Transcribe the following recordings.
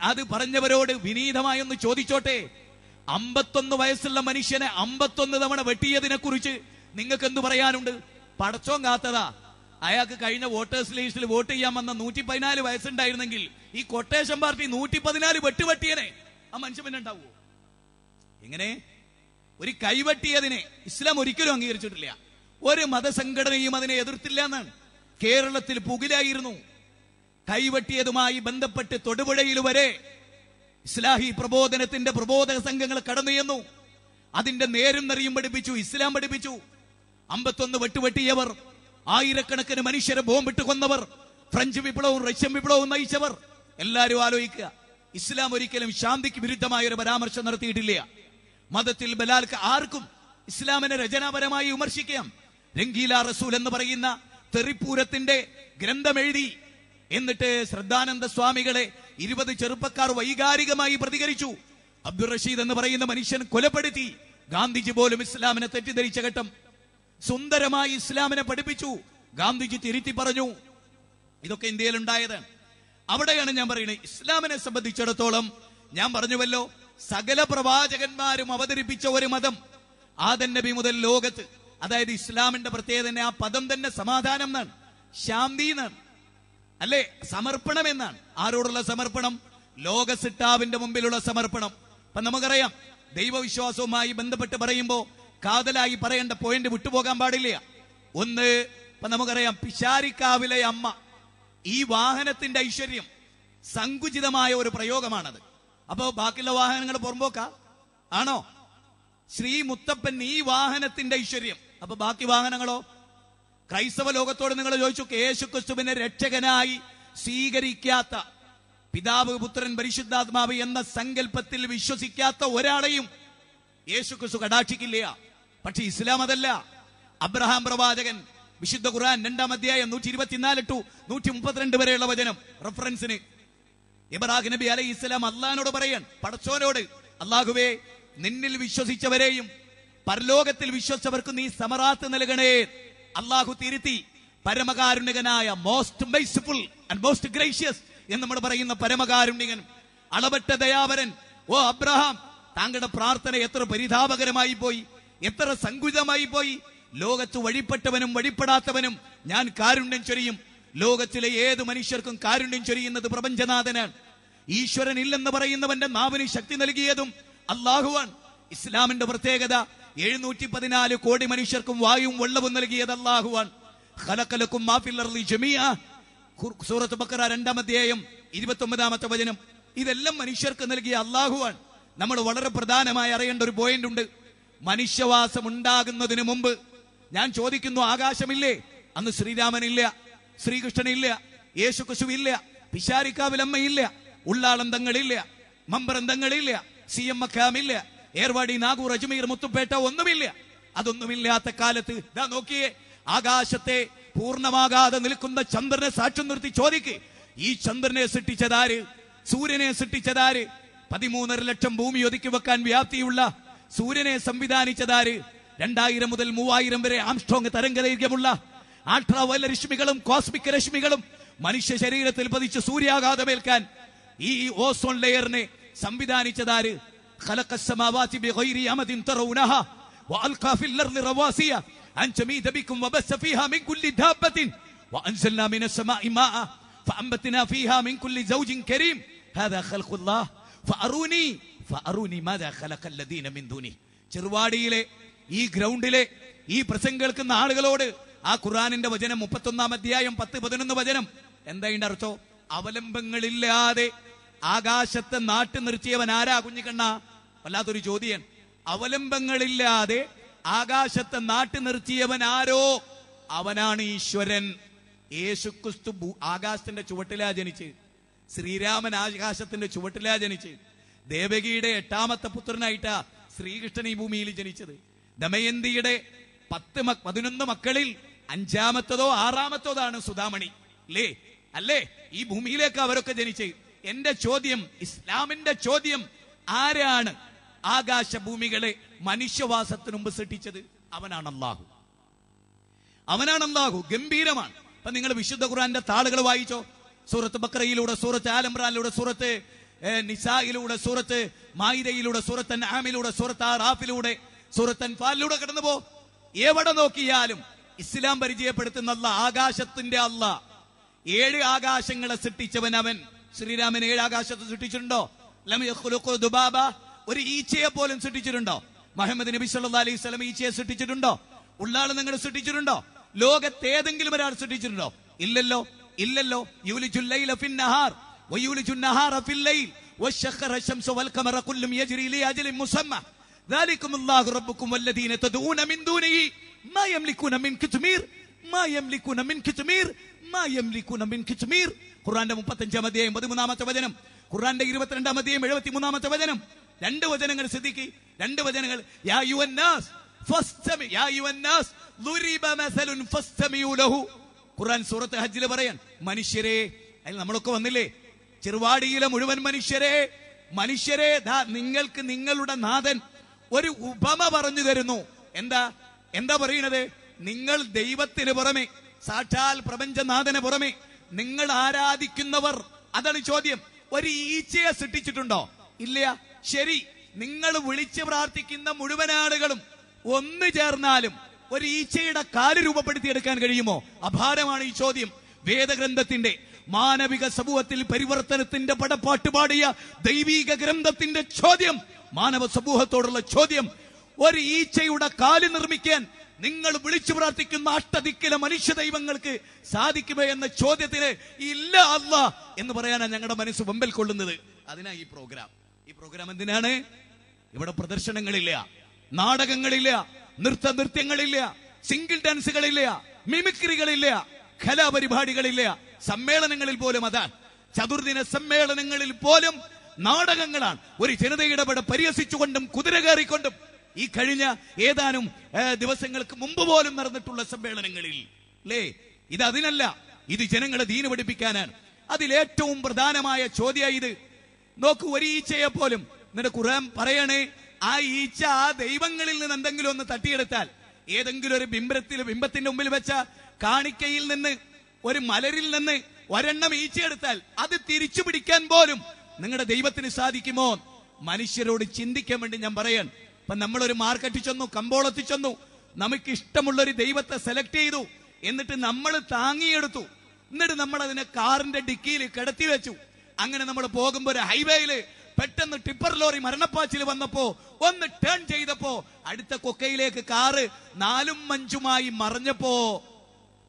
അത് പറഞ്ഞവരോട് വിനീതമായൊന്ന് ചോദിച്ചോട്ടെ, 51 വയസ്സുള്ള മനുഷ്യനെ 51 തവണ വെട്ടിയതിനെ കുറിച്ച് നിങ്ങൾക്ക് എന്ത് പറയാനുണ്ട്? പടച്ചോൻ കാത്തതാ. അയാൾക്ക് കഴിഞ്ഞ വോട്ടേഴ്സ് ലിസ്റ്റിൽ വോട്ട് ചെയ്യാൻ വന്ന 114 വയസ്സുണ്ടായിരുന്നെങ്കിൽ ഈ കൊട്ടേഷൻ പാർട്ടി 114 വെട്ടുവെട്ടിയനെ ആ മനുഷ്യൻ പിന്നെ ഉണ്ടാവുമോ? എങ്ങനെ? ഒരു കൈവെട്ടിയതിനെ ഇസ്ലാം ഒരിക്കലും അംഗീകരിച്ചിട്ടില്ല. ഒരു മതസംഘടനയും അതിനെ എതിർത്തില്ല എന്നാണ്. കേരളത്തിൽ പുകിലായിരുന്നു. കൈവെട്ടിയതുമായി ബന്ധപ്പെട്ട് തൊടുപുഴയിൽ വരെ ഇസ്ലാഹി പ്രബോധനത്തിന്റെ പ്രബോധക സംഘങ്ങൾ കടന്നു ചെന്നു. അതിന്റെ നേരും നെറിയും പഠിപ്പിച്ചു, ഇസ്ലാം പഠിപ്പിച്ചു. 51 വെട്ടുവെട്ടിയവർ, ആയിരക്കണക്കിന് മനുഷ്യരെ ബോംബിട്ട് കൊന്നവർ, ഫ്രഞ്ച് വിപ്ലവവും റഷ്യൻ വിപ്ലവവും നയിച്ചവർ. എല്ലാവരും ആലോചിക്കുക, ഇസ്ലാം ഒരിക്കലും ശാന്തിക്ക് വിരുദ്ധമായ ഒരു പരാമർശം നടത്തിയിട്ടില്ല. മതത്തിൽ ആർക്കും ഇസ്ലാമിനെ രചനാപരമായി വിമർശിക്കാം. രംഗീല റസൂൽ എന്ന് പറയുന്ന തെറിപ്പൂരത്തിന്റെ ഗ്രന്ഥം എഴുതി. എന്നിട്ട് ശ്രദ്ധാനന്ദ സ്വാമികളെ 20 ചെറുപ്പക്കാർ വൈകാരികമായി പ്രതികരിച്ചു. അബ്ദുൾ റഷീദ് എന്ന് പറയുന്ന മനുഷ്യൻ കൊലപ്പെടുത്തി. ഗാന്ധിജി പോലും ഇസ്ലാമിനെ തെറ്റിദ്ധരിച്ച ഘട്ടം. സുന്ദരമായി ഇസ്ലാമിനെ പഠിപ്പിച്ചു. ഗാന്ധിജി തിരുത്തി പറഞ്ഞു. ഇതൊക്കെ ഇന്ത്യയിൽ ഉണ്ടായതാണ്. അവിടെയാണ് ഞാൻ പറയുന്നത്, ഇസ്ലാമിനെ സംബന്ധിച്ചിടത്തോളം ഞാൻ പറഞ്ഞുവല്ലോ, സകല പ്രവാചകന്മാരും അവതരിപ്പിച്ച ഒരു മതം, ആദം നബി മുതൽ ലോകത്ത്. അതായത് ഇസ്ലാമിന്റെ പ്രത്യേകത തന്നെ ആ പദം തന്നെ സമാധാനം എന്നാണ്, ശാന്തി എന്നാണ്, അല്ലെ? സമർപ്പണം എന്നാണ്. ആരോടുള്ള സമർപ്പണം? ലോക സിട്ടാവിന്റെ മുമ്പിലുള്ള സമർപ്പണം. അപ്പൊ നമുക്കറിയാം, ദൈവവിശ്വാസവുമായി ബന്ധപ്പെട്ട് പറയുമ്പോ കാതലായി പറയേണ്ട പോയിന്റ് വിട്ടുപോകാൻ പാടില്ല. ഒന്ന്, ഇപ്പൊ നമുക്കറിയാം, പിശാരിക്കാവിലെ അമ്മ, ഈ വാഹനത്തിന്റെ ഐശ്വര്യം സങ്കുചിതമായ ഒരു പ്രയോഗമാണത്. അപ്പോ ബാക്കിയുള്ള വാഹനങ്ങൾ പുറമ്പോക്ക ആണോ? ശ്രീ മുത്തപ്പൻ ഈ വാഹനത്തിന്റെ ഐശ്വര്യം. അപ്പൊ ബാക്കി വാഹനങ്ങളോ? ക്രൈസ്തവ ലോകത്തോട് നിങ്ങൾ ചോദിച്ചു, യേശുക്രിസ്തുവിനെ രക്ഷകനായി സ്വീകരിക്കാത്ത, പിതാവ് പുത്രൻ പരിശുദ്ധാത്മാവ് എന്ന സങ്കല്പത്തിൽ വിശ്വസിക്കാത്ത ഒരാളെയും യേശുക്രിസ്തു കടാക്ഷിക്കില്ല. പക്ഷെ ഇസ്ലാം അതല്ല. അബ്രഹാം പ്രവാചകൻ വിശുദ്ധ ഖുർആൻ 2-ാം അധ്യായം 124 to 132 വരെയുള്ള വചനം റഫറൻസിന് ഇബ്രാഹിം നബി അലൈഹി ഇസ്ലാം അള്ളാഹിനോട് പറയാൻ, പടച്ചോനോട്, അള്ളാഹുവേ, നിന്നിൽ വിശ്വസിച്ചവരെയും പരലോകത്തിൽ വിശ്വസിച്ചവർക്ക് നീ സമറാത്ത് നൽകണേ. അള്ളാഹു തിരുത്തി, പരമകാരുണികനായ, most merciful and most gracious എന്ന് നമ്മൾ പറയുന്ന പരമകാരുണികൻ, അളവറ്റ ദയാവരൻ. ഓ അബ്രഹാം, താങ്കളുടെ പ്രാർത്ഥന എത്ര പരിതാപകരമായി പോയി, എത്ര സങ്കുചിതമായി പോയി. ലോകത്ത് വഴിപ്പെട്ടവനും വഴിപ്പെടാത്തവനും ഞാൻ കാരുണ്യം ചൊരിയും. ലോകത്തിലെ ഏത് മനുഷ്യർക്കും കാരുണ്യം ചൊരിയുന്നത് പ്രപഞ്ചനാഥനാണ്. ഈശ്വരൻ ഇല്ലെന്ന് പറയുന്നവന്റെ നാവിന് ശക്തി നൽകിയതും അള്ളാഹുവാൻ. ഇസ്ലാമിന്റെ പ്രത്യേകത, 714 കോടി മനുഷ്യർക്കും വായുവും വെള്ളവും നൽകിയത് അള്ളാഹുവാൻ. ഖലഖലകും മാ ഫിൽ അർളി ജമീഅ, സൂറത്ത് ബഖറ 2-ാം അധ്യായം 29-ാമത്തെ വചനം. ഇതെല്ലാം മനുഷ്യർക്ക് നൽകിയ അള്ളാഹുവാൻ. നമ്മൾ വളരെ പ്രധാനമായി അറിയേണ്ട ഒരു പോയിന്റ് ഉണ്ട്. മനുഷ്യവാസം ഉണ്ടാകുന്നതിന് മുമ്പ് ഞാൻ ചോദിക്കുന്നു, ആകാശമില്ലേ? അന്ന് ശ്രീരാമനില്ല, ശ്രീകൃഷ്ണനില്ല, യേശുക്രിസ്തുവില്ല, പിശാരിക്കാവിലമ്മയില്ല, ഉള്ളാളന്തങ്ങളില്ല, മമ്പറന്തങ്ങളില്ല, CM മക്കാമില്ല, ഏർവാടി, നാഗൂർ, അജ്മീർ, മുത്തുപേട്ട ഒന്നുമില്ല. അതൊന്നുമില്ലാത്ത കാലത്ത് ദാ നോക്കിയേ, ആകാശത്തെ പൂർണ്ണമാകാതെ നിൽക്കുന്ന ചന്ദ്രനെ സാക്ഷ്യം നിർത്തി ചോദിക്ക്, ഈ ചന്ദ്രനെ സൃഷ്ടിച്ചതാര്? സൂര്യനെ സൃഷ്ടിച്ചതാര്? 13.5 ലക്ഷം ഭൂമി ഒതുക്കി വെക്കാൻ വ്യാപ്തിയുള്ള സൂര്യനെ സംവിധാനിച്ചതാര്? 2000 മുതൽ 3000 വരെ ആംസ്ട്രോങ് തരംഗദൈർഘ്യമുള്ള അൾട്രാവയലറ്റ് രശ്മികളും കോസ്മിക് രശ്മികളും മനുഷ്യ ശരീരത്തിൽ പതിച്ച് സൂര്യാഘാതമേൽക്കാൻ ഈ ഓസോൺ ലെയറിനെ സംവിധാനിച്ചതാര്? ഖലഖസ്സമാവാതി ബിഗൈരി അമദിൻ തറൗനഹ വഅൽഖാ ഫിൽ അർളി റവാസിയ അൻ തമീദ ബികും വബസ്സ ഫീഹാ മിൻ കുല്ലി ദാബത്തിൻ വഅൻസൽനാ മിനസ് സമാഇ മാഅ ഫഅംബത്നാ ഫീഹാ മിൻ കുല്ലി സൗജിൻ കരീം ഹാദാ ഖൽഖുല്ലാഹ് ഫഅറൂനി മാദാ ഖലഖല്ലദീന മിൻ ദൂനി. ചെറുവാടിയിലെ ഈ ഗ്രൗണ്ടിലെ ഈ പ്രസംഗം കേൾക്കുന്ന ആളുകളോട് ആ ഖുർആനിന്റെ വചനം 31-ാം അധ്യായം 10-11 വചനം എന്താ ഇതിന്റെ അർത്ഥം? അവലംബങ്ങളില്ലാതെ ആകാശത്തെ നാട്ടി നിർത്തിയവൻ ആരാ കുഞ്ഞിക്കണ്ണ? വല്ലാത്തൊരു ചോദ്യം. അവലംബങ്ങളില്ലാതെ ആകാശത്തെ നാട്ടി നിർത്തിയവൻ ആരോ? അവനാണ് ഈശ്വരൻ. യേശുക്രിസ്തു ആകാശത്തിന്റെ ചുവട്ടിലാ ജനിച്ച്, ശ്രീരാമൻ ആകാശത്തിന്റെ ചുവട്ടിലാ ജനിച്ച്, ദേവകിയുടെ 8-ാമത്തെ പുത്രനായിട്ടാ ശ്രീകൃഷ്ണൻ ഈ ഭൂമിയിൽ ജനിച്ചത്. ദമയന്തിയുടെ 11 മക്കളിൽ 5-ാമത്തതോ 6-ാമത്തതാണ് സുധാമണി, അല്ലേ? ഈ ഭൂമിയിലേക്ക് അവരൊക്കെ ജനിച്ച്. എന്റെ ചോദ്യം, ഇസ്ലാമിന്റെ ചോദ്യം, ആരാണ് ആകാശഭൂമികളെ മനുഷ്യവാസത്തിന് മുമ്പ് സൃഷ്ടിച്ചത്? അവനാണ് അള്ളാഹു. അവനാണ് അള്ളാഹു. ഗംഭീരമാണ്. അപ്പൊ നിങ്ങൾ വിശുദ്ധ ഖുർആന്റെ താളുകൾ വായിച്ചോ. സൂറത്ത് ബഖറയിലൂടെ, സൂറത്ത് ആൽ ഇംറാനിലൂടെ, സൂറത്ത് നിസായിലൂടെ, സൂറത്ത് മായിദയിലൂടെ, സൂറത്ത് അൻആമിലൂടെ, സൂറത്ത് ആറാഫിലൂടെ, സൂറത്ത് അൻഫാലിലൂടെ കടന്നു പോ. എവിടെ നോക്കിയാലും ഇസ്ലാം പരിചയപ്പെടുത്തുന്ന അല്ലാഹ്, ആകാശത്തിന്റെ അല്ലാഹ്, 7 ആകാശങ്ങളെ സൃഷ്ടിച്ചവൻ അവൻ. ശ്രീരാമൻ 7 ആകാശത്തെ സൃഷ്ടിച്ചിട്ടുണ്ടോ? ലം യഖ്ലുഖു ദുബാബ, ഒരു ഈച്ചയെ പോലും സൃഷ്ടിച്ചിട്ടുണ്ടോ? മുഹമ്മദ് നബി സല്ലല്ലാഹു അലൈഹി വസല്ലം ഈച്ചയെ സൃഷ്ടിച്ചിട്ടുണ്ടോ? ഉള്ളാള് നിങ്ങൾ സൃഷ്ടിച്ചിട്ടുണ്ടോ? ലോകത്ത് ഏതെങ്കിലും ഒരാൾ സൃഷ്ടിച്ചിട്ടുണ്ടോ? ഇല്ലല്ലോ, ഇല്ലല്ലോ. യൂലിജുൽ ലൈല ഫിൻ നഹാർ വയൂലിജുൻ നഹാറ ഫിൽ ലൈൽ വശഖറ ശംസ വൽ ഖമറ കുല്ലും യജ്രി ലി അജലിൻ മുസമ്മ ദാലികുമുല്ലാഹു റബ്ബുക്കും വല്ലദീന തദഊന മിൻ ദൂനിഹി മാ യംലികൂന മിൻ കിത്മീർ മാ യംലികൂന മിൻ കിത്മീർ മാ യംലികൂന മിൻ കിത്മീർ. ഖുർആന്റെ 35-ാം അധ്യായം 13-ാമത്തെ വചനം, ഖുർആന്റെ 22-ാം അധ്യായം 73-ാമത്തെ വചനം. 2 വചനങ്ങൾ ശ്രദ്ധിക്കുക, 2 വചനങ്ങൾ. യാ അയ്യുഹന്നാസ് ഫസ്തമി, യാ അയ്യുഹന്നാസ് ളുരിബ മസലുൻ ഫസ്തമിഉ ലഹു. ഖുർആൻ സൂറത്ത് ഹജ്ജിൽ പറയാൻ, മനുഷ്യരെ, അതിൽ നമ്മളൊക്കെ വന്നില്ലേ? ചെറുവാടിയിലെ മുഴുവൻ മനുഷ്യരെ, മനുഷ്യരെ, നിങ്ങൾക്ക് നിങ്ങളുടെ നാഥൻ ഒരു ഉപമ പറഞ്ഞു തരുന്നു. എന്താ പറയുന്നത്? നിങ്ങൾ ദൈവത്തിന് പുറമെ, സാക്ഷാൽ പ്രപഞ്ചനാഥന് പുറമെ നിങ്ങൾ ആരാധിക്കുന്നവർ, അതാണ് ചോദ്യം. ഒരു ഈച്ചയെ സൃഷ്ടിച്ചിട്ടുണ്ടോ? ഇല്ല. ശരി, നിങ്ങൾ വിളിച്ചു പ്രാർത്ഥിക്കുന്ന മുഴുവൻ ആളുകളും ഒന്നു ചേർന്നാലും ഒരു ഈച്ചയുടെ കാല് രൂപപ്പെടുത്തിയെടുക്കാൻ കഴിയുമോ? അപാരമാണ് ഈ ചോദ്യം. വേദഗ്രന്ഥത്തിന്റെ, മാനവിക സമൂഹത്തിൽ പരിവർത്തനത്തിന്റെ പടപ്പാട്ട് പാടിയ ദൈവീക ഗ്രന്ഥത്തിന്റെ ചോദ്യം, മാനവ സമൂഹത്തോടുള്ള ചോദ്യം, ഒരു ഈച്ചയുടെ കാല് നിർമ്മിക്കാൻ നിങ്ങൾ വിളിച്ചു പ്രാർത്ഥിക്കുന്ന അഷ്ടദിക്കിലെ മനുഷ്യ ദൈവങ്ങൾക്ക് സാധിക്കുമോ എന്ന ചോദ്യത്തിന് ഇല്ല അല്ലാഹ് എന്ന് പറയാനാണ് ഞങ്ങളുടെ മനസ്സ് വെമ്പൽ കൊള്ളുന്നത്. അതിനാ ഈ പ്രോഗ്രാം. ഈ പ്രോഗ്രാം എന്തിനാണ്? ഇവിടെ പ്രദർശനങ്ങളില്ല, നാടകങ്ങളില്ല, നൃത്യങ്ങളില്ല, സിംഗിൾ ഡാൻസുകളില്ല, മിമിക്രികളില്ല, കലാപരിപാടികളില്ല. സമ്മേളനങ്ങളിൽ പോലും അതാണ്. ചതുർദിന സമ്മേളനങ്ങളിൽ പോലും നാടകങ്ങളാണ്. ഒരു ജനതയുടെ പട പരിഹസിച്ചുകൊണ്ടും കുതിര കയറിക്കൊണ്ടും ഈ കഴിഞ്ഞ ഏതാനും ദിവസങ്ങൾക്ക് മുമ്പ് പോലും നടന്നിട്ടുള്ള സമ്മേളനങ്ങളിൽ അല്ലേ? ഇത് അതിനല്ല, ഇത് ജനങ്ങളെ ദീന് പഠിപ്പിക്കാനാണ്. അതിലേറ്റവും പ്രധാനമായ ചോദ്യം ഇത്. നോക്കൂ, ഒരു ഈച്ചയെ പോലും എന്നിട്ട് ഖുർആൻ പറയണേ, ആ ഈച്ച ആ ദൈവങ്ങളിൽ നിന്ന് എന്തെങ്കിലും ഒന്ന് തട്ടിയെടുത്താൽ, ഏതെങ്കിലും ഒരു ബിംബത്തിന്റെ മുമ്പിൽ വെച്ച കാണിക്കയിൽ നിന്ന്, ഒരു മലരിൽ നിന്ന് ഒരെണ്ണം ഈച്ചയെടുത്താൽ അത് തിരിച്ചു പിടിക്കാൻ പോലും നിങ്ങളുടെ ദൈവത്തിന് സാധിക്കുമോ? മനുഷ്യരോട് ചിന്തിക്കാൻ വേണ്ടി ഞാൻ പറയാൻ. ഇപ്പൊ നമ്മളൊരു മാർക്കറ്റിൽ ചെന്നു, കമ്പോളത്തിൽ ചെന്നു, നമുക്ക് ഇഷ്ടമുള്ളൊരു ദൈവത്തെ സെലക്ട് ചെയ്തു, എന്നിട്ട് നമ്മൾ താങ്ങിയെടുത്തു, എന്നിട്ട് നമ്മൾ അതിനെ കാറിന്റെ ഡിക്കിയിൽ കിടത്തി വെച്ചു. അങ്ങനെ നമ്മൾ പോകുമ്പോ ഒരു ഹൈവേയില് പെട്ടെന്ന് ടിപ്പർ ലോറി മരണപ്പാച്ചിൽ വന്നപ്പോ ഒന്ന് ടേൺ ചെയ്തപ്പോ അടുത്ത കൊക്കയിലേക്ക് കാറ് 4ഉം 5ഉമായി മറിഞ്ഞപ്പോ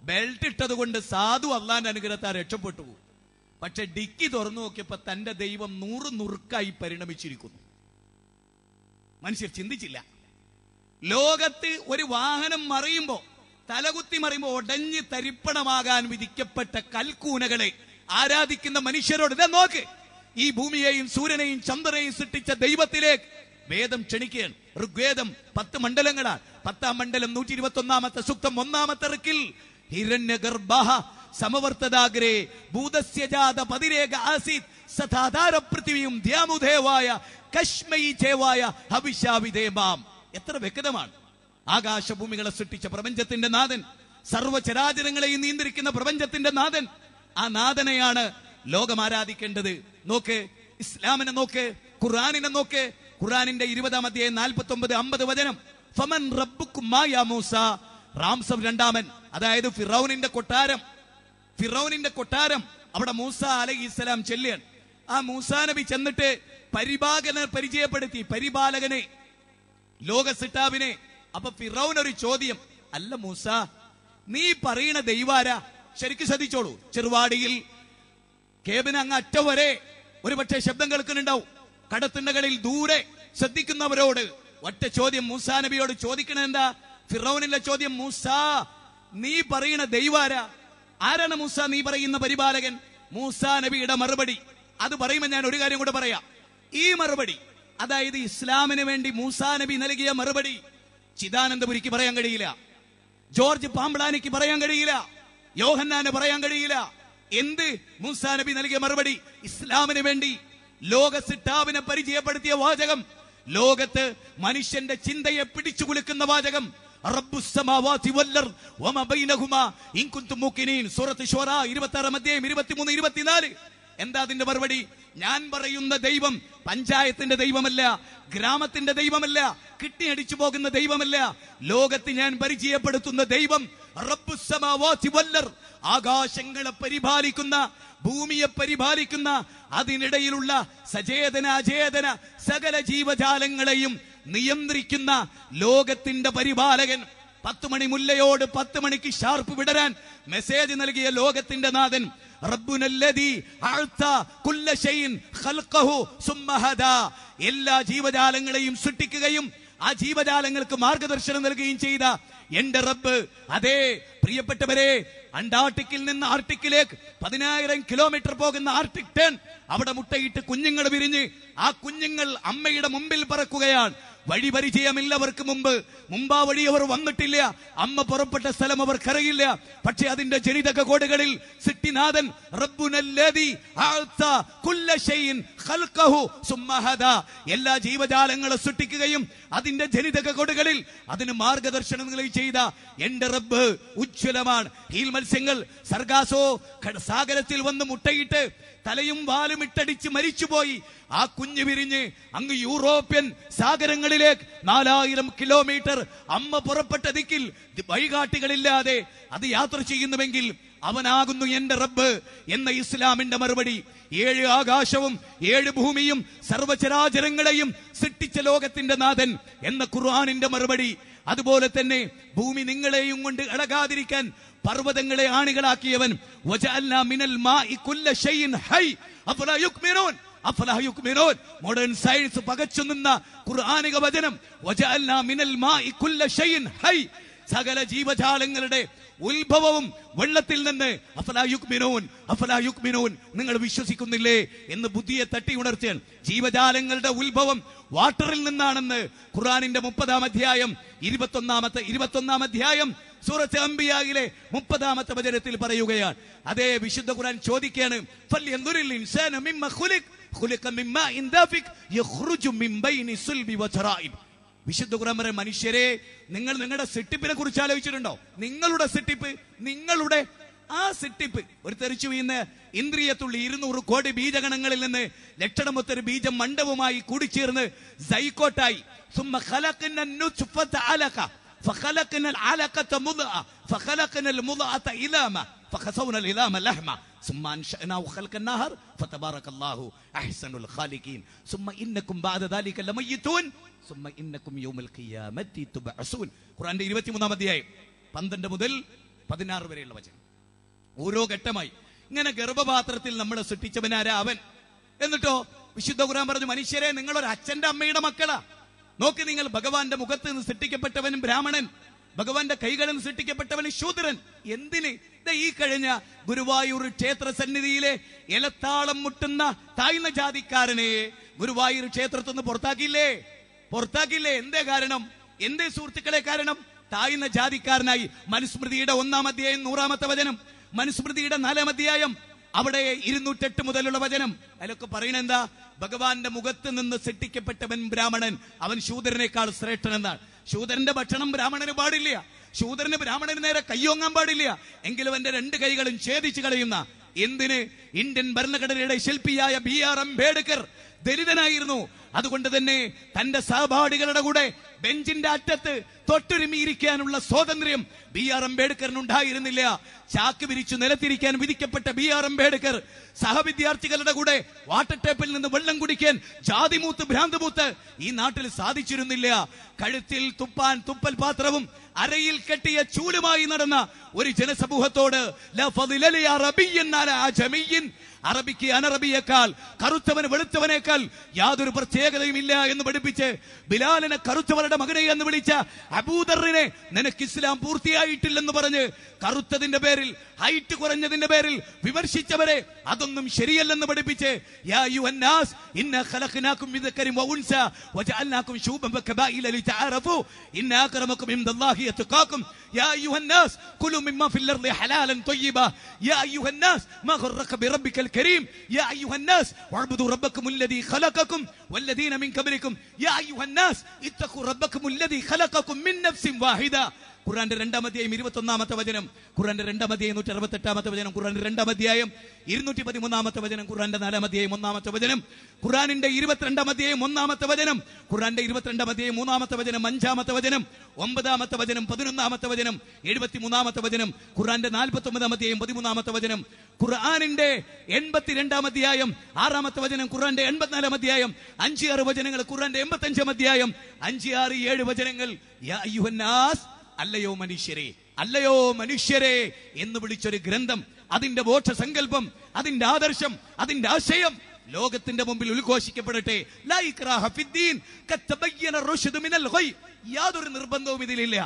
ബെൽറ്റ് ഇട്ടത് കൊണ്ട് സാധു അള്ളാന്റെ അനുഗ്രഹത്താൽ രക്ഷപ്പെട്ടു. പക്ഷെ ഡിക്കി തുറന്നു നോക്കിയപ്പോ തന്റെ ദൈവം 100 നുറുക്കായി പരിണമിച്ചിരിക്കുന്നു. മനുഷ്യർ ചിന്തിച്ചില്ല. ലോകത്ത് ഒരു വാഹനം മറിയുമ്പോ, തലകുത്തി മറിയുമ്പോ ഉടഞ്ഞ് തരിപ്പണമാകാൻ വിധിക്കപ്പെട്ട കൽക്കൂനകളെ ആരാധിക്കുന്ന മനുഷ്യരോട് ഇതാ നോക്ക്, ഈ ഭൂമിയെയും സൂര്യനെയും ചന്ദ്രനെയും സൃഷ്ടിച്ച ദൈവത്തിലേക്ക് വേദം ക്ഷണിക്കുകയാണ്. ഋഗ്വേദം 10 മണ്ഡലങ്ങളാണ്. 10-ാം മണ്ഡലം 121-ാമത്തെ സൂക്തം 1-ാമത്തെ ഋക്കിൽ ഹിരണ്യഗർഭഃ സമവർത്തദാഗ്രേ ഭൂതസ്യജാത പതിരേക ആസീത് സധാധാര പൃഥ്വിയും ധ്യാമുദേവായ കശ്മയി ചേവായ ഹവിഷാവിദേമാം. എത്ര വ്യക്തമാണ്. ആകാശഭൂമികളെ സൃഷ്ടിച്ച പ്രപഞ്ചത്തിന്റെ നാഥൻ, സർവ്വചരാചരങ്ങളെയും നിയന്ത്രിക്കുന്ന പ്രപഞ്ചത്തിന്റെ നാഥൻ, ആ നാഥനെയാണ് ലോകം ആരാധിക്കേണ്ടത്. നോക്ക്, ഇസ്ലാമിനെ നോക്ക്, ഖുർആനിനെ നോക്ക്. ഖുർആനിന്റെ 20-ാം അധ്യായം 49-50 വചനം. ഫമൻ റബ്ബുക്കും മാ മൂസ, റാംസം 2-ാമൻ, അതായത് ഫിറൗനിന്റെ കൊട്ടാരം അവിടെ മൂസ അലൈഹിസ്സലാം ചെല്ലുകയാണ്. ആ മൂസാ നബി ചെന്നിട്ട് പരിചയപ്പെടുത്തി, പരിപാലകനെ, ലോക സിട്ടാവിനെ. അപ്പൊ ഫിറൗൻ ഒരു ചോദ്യം, അല്ല മൂസ, നീ പറയണ ദൈവാരാ? ശരിക്കും ശ്രദ്ധിച്ചോളൂ. ചെറുവാടിയിൽ കേബിന് അങ്ങ് അറ്റ വരെ ഒരുപക്ഷെ ശബ്ദം കേൾക്കുന്നുണ്ടാവും. കടത്തിണ്ടകളിൽ ദൂരെ ശ്രദ്ധിക്കുന്നവരോട് ഒറ്റ ചോദ്യം മൂസാ നബിയോട് ചോദിക്കണ എന്താ? ഫിറൗനിന്റെ ചോദ്യം, മൂസ നീ പറയണ ദൈവാരാ? ആരാണ് മൂസ നീ പറയുന്ന പരിപാലകൻ? മൂസാ നബിയുടെ മറുപടി, അത് പറയുമ്പോൾ ഞാൻ ഒരു കാര്യം കൂടെ പറയാം. ഈ മറുപടി, അതായത് ഇസ്ലാമിന് വേണ്ടി മൂസാ നബി നൽകിയ മറുപടി ചിദാനന്ദപുരിക്ക് പറയാൻ കഴിയില്ല, ജോർജ് പാമ്പ്ളാനിക്ക് പറയാൻ കഴിയില്ല, യോഹന്നാന് പറയാൻ കഴിയില്ല. എന്ത് മൂസാ നബി നൽകിയ മറുപടി? ഇസ്ലാമിന് വേണ്ടി ലോക സിട്ടാവിനെ പരിചയപ്പെടുത്തിയ വാചകം, ലോകത്ത് മനുഷ്യന്റെ ചിന്തയെ പിടിച്ചു കുലുക്കുന്ന വാചകം, റബ്ബുസ് സമാവാതി വൽ അർദ് വമാ ബൈനഹുമാ ഇൻ കുൻതും മുഖിനീൻ. സൂറത്ത് ശുആറാ 26 അധ്യായം 23, 24. എന്താ അതിന്റെ മറുപടി? ഞാൻ പറയുന്ന ദൈവം പഞ്ചായത്തിന്റെ ദൈവമല്ല, ഗ്രാമത്തിന്റെ ദൈവമല്ല, കിട്ടിയടിച്ചു പോകുന്ന ദൈവമല്ല. ലോകത്ത് ഞാൻ പരിചയപ്പെടുത്തുന്ന ദൈവം റബ്ബുസ് സമാവാതി വൽ അർദ്, ആകാശങ്ങളെ പരിപാലിക്കുന്ന, ഭൂമിയെ പരിപാലിക്കുന്ന, അതിനിടയിലുള്ള സചേതന അചേതന സകല ജീവജാലങ്ങളെയും നിയന്ത്രിക്കുന്ന ലോകത്തിന്റെ പരിപാലകൻ. 10 മണി മുല്ലയോട് 10 മണിക്ക് ഷാർപ്പ് വിടരാൻ മെസ്സേജ് നൽകിയ ലോകത്തിന്റെ നാഥൻ റബ്ബുനല്ലദീ അഅത കുല്ല ഷൈഇൻ ഖൽഖഹു സുമ്മ ഹദാ, എല്ലാ ജീവജാലങ്ങളെയും സൃഷ്ടിക്കുകയും ആ ജീവജാലങ്ങൾക്ക് മാർഗദർശനം നൽകുകയും ചെയ്ത എന്റെ റബ്ബ്. അതേ പ്രിയപ്പെട്ടവരെ, അന്റാർട്ടിക്കിൽ നിന്ന് ആർട്ടിക്കിലേക്ക് 10,000 കിലോമീറ്റർ പോകുന്ന ആർട്ടിക് ടേൺ, അവിടെ മുട്ടയിട്ട് കുഞ്ഞുങ്ങൾ വിരിഞ്ഞ് ആ കുഞ്ഞുങ്ങൾ അമ്മയുടെ മുമ്പിൽ പറക്കുകയാണ്. വഴി പരിചയമില്ലവർക്ക് മുമ്പാ വഴി അവർ വന്നിട്ടില്ല, അമ്മ പുറപ്പെട്ട സ്ഥലം അവർക്കറിയില്ല. പക്ഷെ അതിന്റെ ജനിതക കോഡുകളിൽ സിട്ടിനാഥൻ റബ്ബുനല്ലദീ അഅത കുല്ല ഷൈഇൻ ഖൽഖഹു സുമ്മ ഹദാ, എല്ലാ ജീവജാലങ്ങളെ സൃഷ്ടിക്കുകയും അതിന്റെ ജനിതക കോഡുകളിൽ അതിന് മാർഗദർശനം ചെയ്ത എന്റെ റബ്ബ് ഉജ്ജ്വലമാണ്. ഹീൽ മത്സ്യങ്ങൾ സർഗാസോ സാഗരത്തിൽ വന്ന് മുട്ടയിട്ട് തലയും വാലും ഇട്ടടിച്ച് മരിച്ചുപോയി. ആ കുഞ്ഞു വിരിഞ്ഞ് അങ്ങ് യൂറോപ്യൻ സാഗരങ്ങളിലേക്ക് 4000 കിലോമീറ്റർ അമ്മ പുറപ്പെട്ട ദിക്കിൽ വഴികാട്ടികളില്ലാതെ അത് യാത്ര ചെയ്യുന്നുവെങ്കിൽ അവനാകുന്നു എന്റെ റബ്ബ് എന്ന ഇസ്ലാമിന്റെ മറുപടി. 7 ആകാശവും 7 ഭൂമിയും സർവചരാചരങ്ങളെയും സൃഷ്ടിച്ച ലോകത്തിന്റെ നാഥൻ എന്ന ഖുർആനിന്റെ മറുപടി. അതുപോലെ തന്നെ ഭൂമി നിങ്ങളെയും കൊണ്ട് ഇളകാതിരിക്കാൻ പർവ്വതങ്ങളെ ആണികളാക്കിയവൻ. വജഅൽനാ മിനൽ മാഇ കുല്ല ഷൈഇൻ ഹൈ അഫലാ യുക്മിനൂൻ. മോഡേൺ സയൻസ് പകച്ചു നിന്ന ഖുർആനിക വചനം വജഅൽനാ മിനൽ മാഇ കുല്ല ഷൈഇൻ ഹൈ, സകല ജീവജാലങ്ങളുടെ ഉത്ഭവവും വെള്ളത്തിൽ നിന്ന്. അഫലാ യുക്മിനൂൻ, നിങ്ങൾ വിശ്വസിക്കുന്നില്ലേ എന്ന് ബുദ്ധിയെ തട്ടി ഉണർത്തിയാണ്. ജീവജാലങ്ങളുടെ ഉത്ഭവം വാട്ടറിൽ നിന്നാണെന്ന് ഖുർആനിന്റെ 30-ാം അധ്യായം 21-ാം അധ്യായം സൂറത്ത് അംബിയായിലെ 30-ാമത്തെ വചനത്തിൽ പറയുകയാണ്. അതേ വിശുദ്ധ ഖുർആൻ ചോദിക്കുകയാണ്, ഫൽയൻദുറിൽ ഇൻസാനു മിമ്മ ഖുലിഖ മിമ്മാഇൻ ദാഫിക് യഖ്റുജു മിൻ ബൈനി സുൽബി വതറായിബ്. വിശുദ്ധ ഖുർആൻ പറയും, മനുഷ്യരെ നിങ്ങൾ നിങ്ങളുടെ സെട്ടിപ്പിനെ കുറിച്ച് ആലോചിച്ചിട്ടുണ്ടോ? നിങ്ങളുടെ സെട്ടിപ്പ്, നിങ്ങളുടെ ആ സെട്ടിപ്പ് ഒരു തെറിച്ചു വീഴുന്ന ഇന്ദ്രിയത്തുള്ളി 200 കോടി ബീജഗണങ്ങളിൽ നിന്ന് ലക്ഷണമൊത്തൊരു ബീജം മണ്ഡവുമായി കൂടിച്ചേർന്ന് സൈക്കോട്ടായി. സുമ്മ ഖലഖന നുത്ഫത അലഖ ഫഖലഖന അലഖത മുദ്അ ഫഖലഖന മുദ്അത ഇലാമ ഫഖസൗന ഇലാമ ലഹ്മ ثم أنشأناه خلقا آخر فتبارك الله أحسن الخالقين ثم إنكم بعد ذلك لميتون ثم إنكم يوم القيامة تبعثون. ഖുർആന്റെ 23-ാം അധ്യായം 12 മുതൽ 16 വരെയുള്ള വചനം. ഓരോ ഘട്ടമായി ഇങ്ങനെ ഗർഭപാത്രത്തിൽ നമ്മളെ സൃഷ്ടിച്ചവനാരാ അവൻ. എന്നിട്ടോ വിശുദ്ധ ഖുർആൻ പറഞ്ഞു, മനുഷ്യരെ നിങ്ങളൊരു അച്ഛന്റെ അമ്മയുടെ മക്കളാ. നോക്കി, നിങ്ങൾ ഭഗവാന്റെ മുഖത്ത് നിന്ന് സൃഷ്ടിക്കപ്പെട്ടവനും ബ്രാഹ്മണൻ, ഭഗവാന്റെ കൈകളിൽ നിന്ന് സൃഷ്ടിക്കപ്പെട്ടവന് ശൂദ്രൻ. എന്തിന്? ഈ കഴിഞ്ഞ ഗുരുവായൂർ ക്ഷേത്ര സന്നിധിയിലെ ഇലത്താളം മുട്ടുന്ന താഴ്ന്ന ജാതിക്കാരനെ ഗുരുവായൂർ ക്ഷേത്രത്തിൽ നിന്ന് പുറത്താക്കിയില്ലേ? എന്തേ കാരണം? എന്തേ സുഹൃത്തുക്കളെ കാരണം? താഴ്ന്ന ജാതിക്കാരനായി. മനുസ്മൃതിയുടെ 1-ാം അധ്യായം 100-ാമത്തെ വചനം, മനുസ്മൃതിയുടെ 4-ാം അധ്യായം അവിടെ 208 മുതലുള്ള വചനം. അതിലൊക്കെ പറയണ എന്താ? ഭഗവാന്റെ മുഖത്ത് നിന്ന് സൃഷ്ടിക്കപ്പെട്ടവൻ ബ്രാഹ്മണൻ, അവൻ ശൂദ്രനേക്കാൾ ശ്രേഷ്ഠൻ എന്നാണ്. ശൂദ്രന്റെ ഭക്ഷണം ബ്രാഹ്മണന് പാടില്ല, ശൂദ്രന് ബ്രാഹ്മണന് നേരെ കയ്യോങ്ങാൻ പാടില്ല. എങ്കിലും അവന്റെ 2 കൈകളും ഛേദിച്ചു കളയുന്ന എന്തിന്? ഇന്ത്യൻ ഭരണഘടനയുടെ ശില്പിയായ B.R. അംബേദ്കർ ദലിതനായിരുന്നു. അതുകൊണ്ട് തന്നെ തന്റെ സഹപാഠികളുടെ കൂടെ ബെഞ്ചിന്റെ അറ്റത്ത് തൊട്ടുരുമിയിരിക്കാനുള്ള സ്വാതന്ത്ര്യം B.R. അംബേദ്കറിനുണ്ടായിരുന്നില്ല. ചാക്ക് വിരിച്ചു നിലത്തിരിക്കാൻ വിധിക്കപ്പെട്ട B.R. അംബേദ്കർ സഹവിദ്യാർത്ഥികളുടെ കൂടെ വാട്ടർ ടാപ്പിൽ നിന്ന് വെള്ളം കുടിക്കാൻ ജാതിമൂത്ത് ഭ്രാന്തമൂത്ത് ഈ നാട്ടിൽ സാധിച്ചിരുന്നില്ല. കഴുത്തിൽ തുപ്പാൻ തുപ്പൽ പാത്രവും അരയിൽ കെട്ടിയ ചൂലുമായി നടന്ന ഒരു ജനസമൂഹത്തോട് അറബിക്ക് അനറബിയേക്കാൾ, കറുത്തവന് വെളുത്തവനേക്കാൾ യാതൊരു പ്രത്യേകതയും ഇല്ല എന്ന് പഠിപ്പിച്ച് ബിലാലിനെ കറുത്തവരുടെ മകനെ എന്ന് വിളിച്ച അബൂദറിനെ നിനക്ക് ഇസ്ലാം പൂർത്തിയായിട്ടില്ലെന്ന് പറഞ്ഞ് കറുത്തതിന്റെ പേരിൽ, ഹൈറ്റ് കുറഞ്ഞതിന്റെ പേരിൽ വിമർശിച്ചവരെ അതൊന്നും ശരിയല്ലെന്ന് പഠിപ്പിച്ച് യാ അയ്യുഹന്നാസ് ഇന്നാ ഖലഖനാകും മിൻ ദക്കരിൻ വഉൻസ വജഅൽനാകും ശൂബൻ വകബായില ലിതആറഫു ഇന്ന അക്രമകും ഇൻദല്ലാഹി അത്ഖാകും യാ അയ്യുഹന്നാസ് കുലു മിമ്മാ ഫിൽ അർളി ഹലാലൻ ത്വയ്യിബ യാ അയ്യുഹന്നാസ് മാ ഖറക ബിറബ്ബിക്കൽ കരീം യാ അയ്യുഹന്നാസ് വഅബ്ദു റബ്ബക്കും അല്ലദീ ഖലഖകും വല്ലദീ വല്ലദീന മിൻ ഖബലികും യാ അയ്യുഹന്നാസ് ഇത്തഖു റബ്ബകുമുല്ലദീ ഖലഖകും മിൻ നഫ്സിൻ വാഹിദ. ഖുർആന്റെ 2-ാം അധ്യായം 21-ാമത്തെ വചനം, ഖുർആന്റെ 2-ാം അധ്യായം 168-ാമത്തെ വചനം, ഖുർആന്റെ 2-ാം അധ്യായം 213-ാമത്തെ വചനം, ഖുർആന്റെ 4-ാം അധ്യായം 1-ാമത്തെ വചനം, ഖുർആനിന്റെ 22-ാം അധ്യായം 1-ാമത്തെ വചനം, ഖുർആന്റെ 22-ാം അധ്യായം 3-ാമത്തെ വചനം, 5-ാമത്തെ വചനം, 9-ാമത്തെ വചനം, 11-ാമത്തെ വചനം, 73-ാമത്തെ വചനം, ഖുർആന്റെ 49-ാം അധ്യായം 13-ാമത്തെ വചനം, ഖുർആനിന്റെ 82-ാം അധ്യായം 6-ാമത്തെ വചനം, ഖുർആന്റെ 84-ാം അധ്യായം 5-6 വചനങ്ങൾ, ഖുർആന്റെ 85-ാം അധ്യായം 5-6-7 വചനങ്ങൾ. യാ അയ്യുഹന്നാസ്, അല്ലയോ മനുഷ്യരെ, അല്ലയോ മനുഷ്യരെ എന്ന് വിളിച്ചൊരു ഗ്രന്ഥം, അതിന്റെ ബോധസങ്കല്പം, അതിന്റെ ആദർശം, അതിന്റെ ആശയം ലോകത്തിന്റെ മുമ്പിൽ ഉദ്ഘോഷിക്കപ്പെടട്ടെ. ലാ ഇക്റാഹ ഫിദ്ദീൻ ഖദ് തബയ്യന റുശ്ദു മിനൽ ഗയ്. യാതൊരു നിർബന്ധവും ഇതിലില്ല.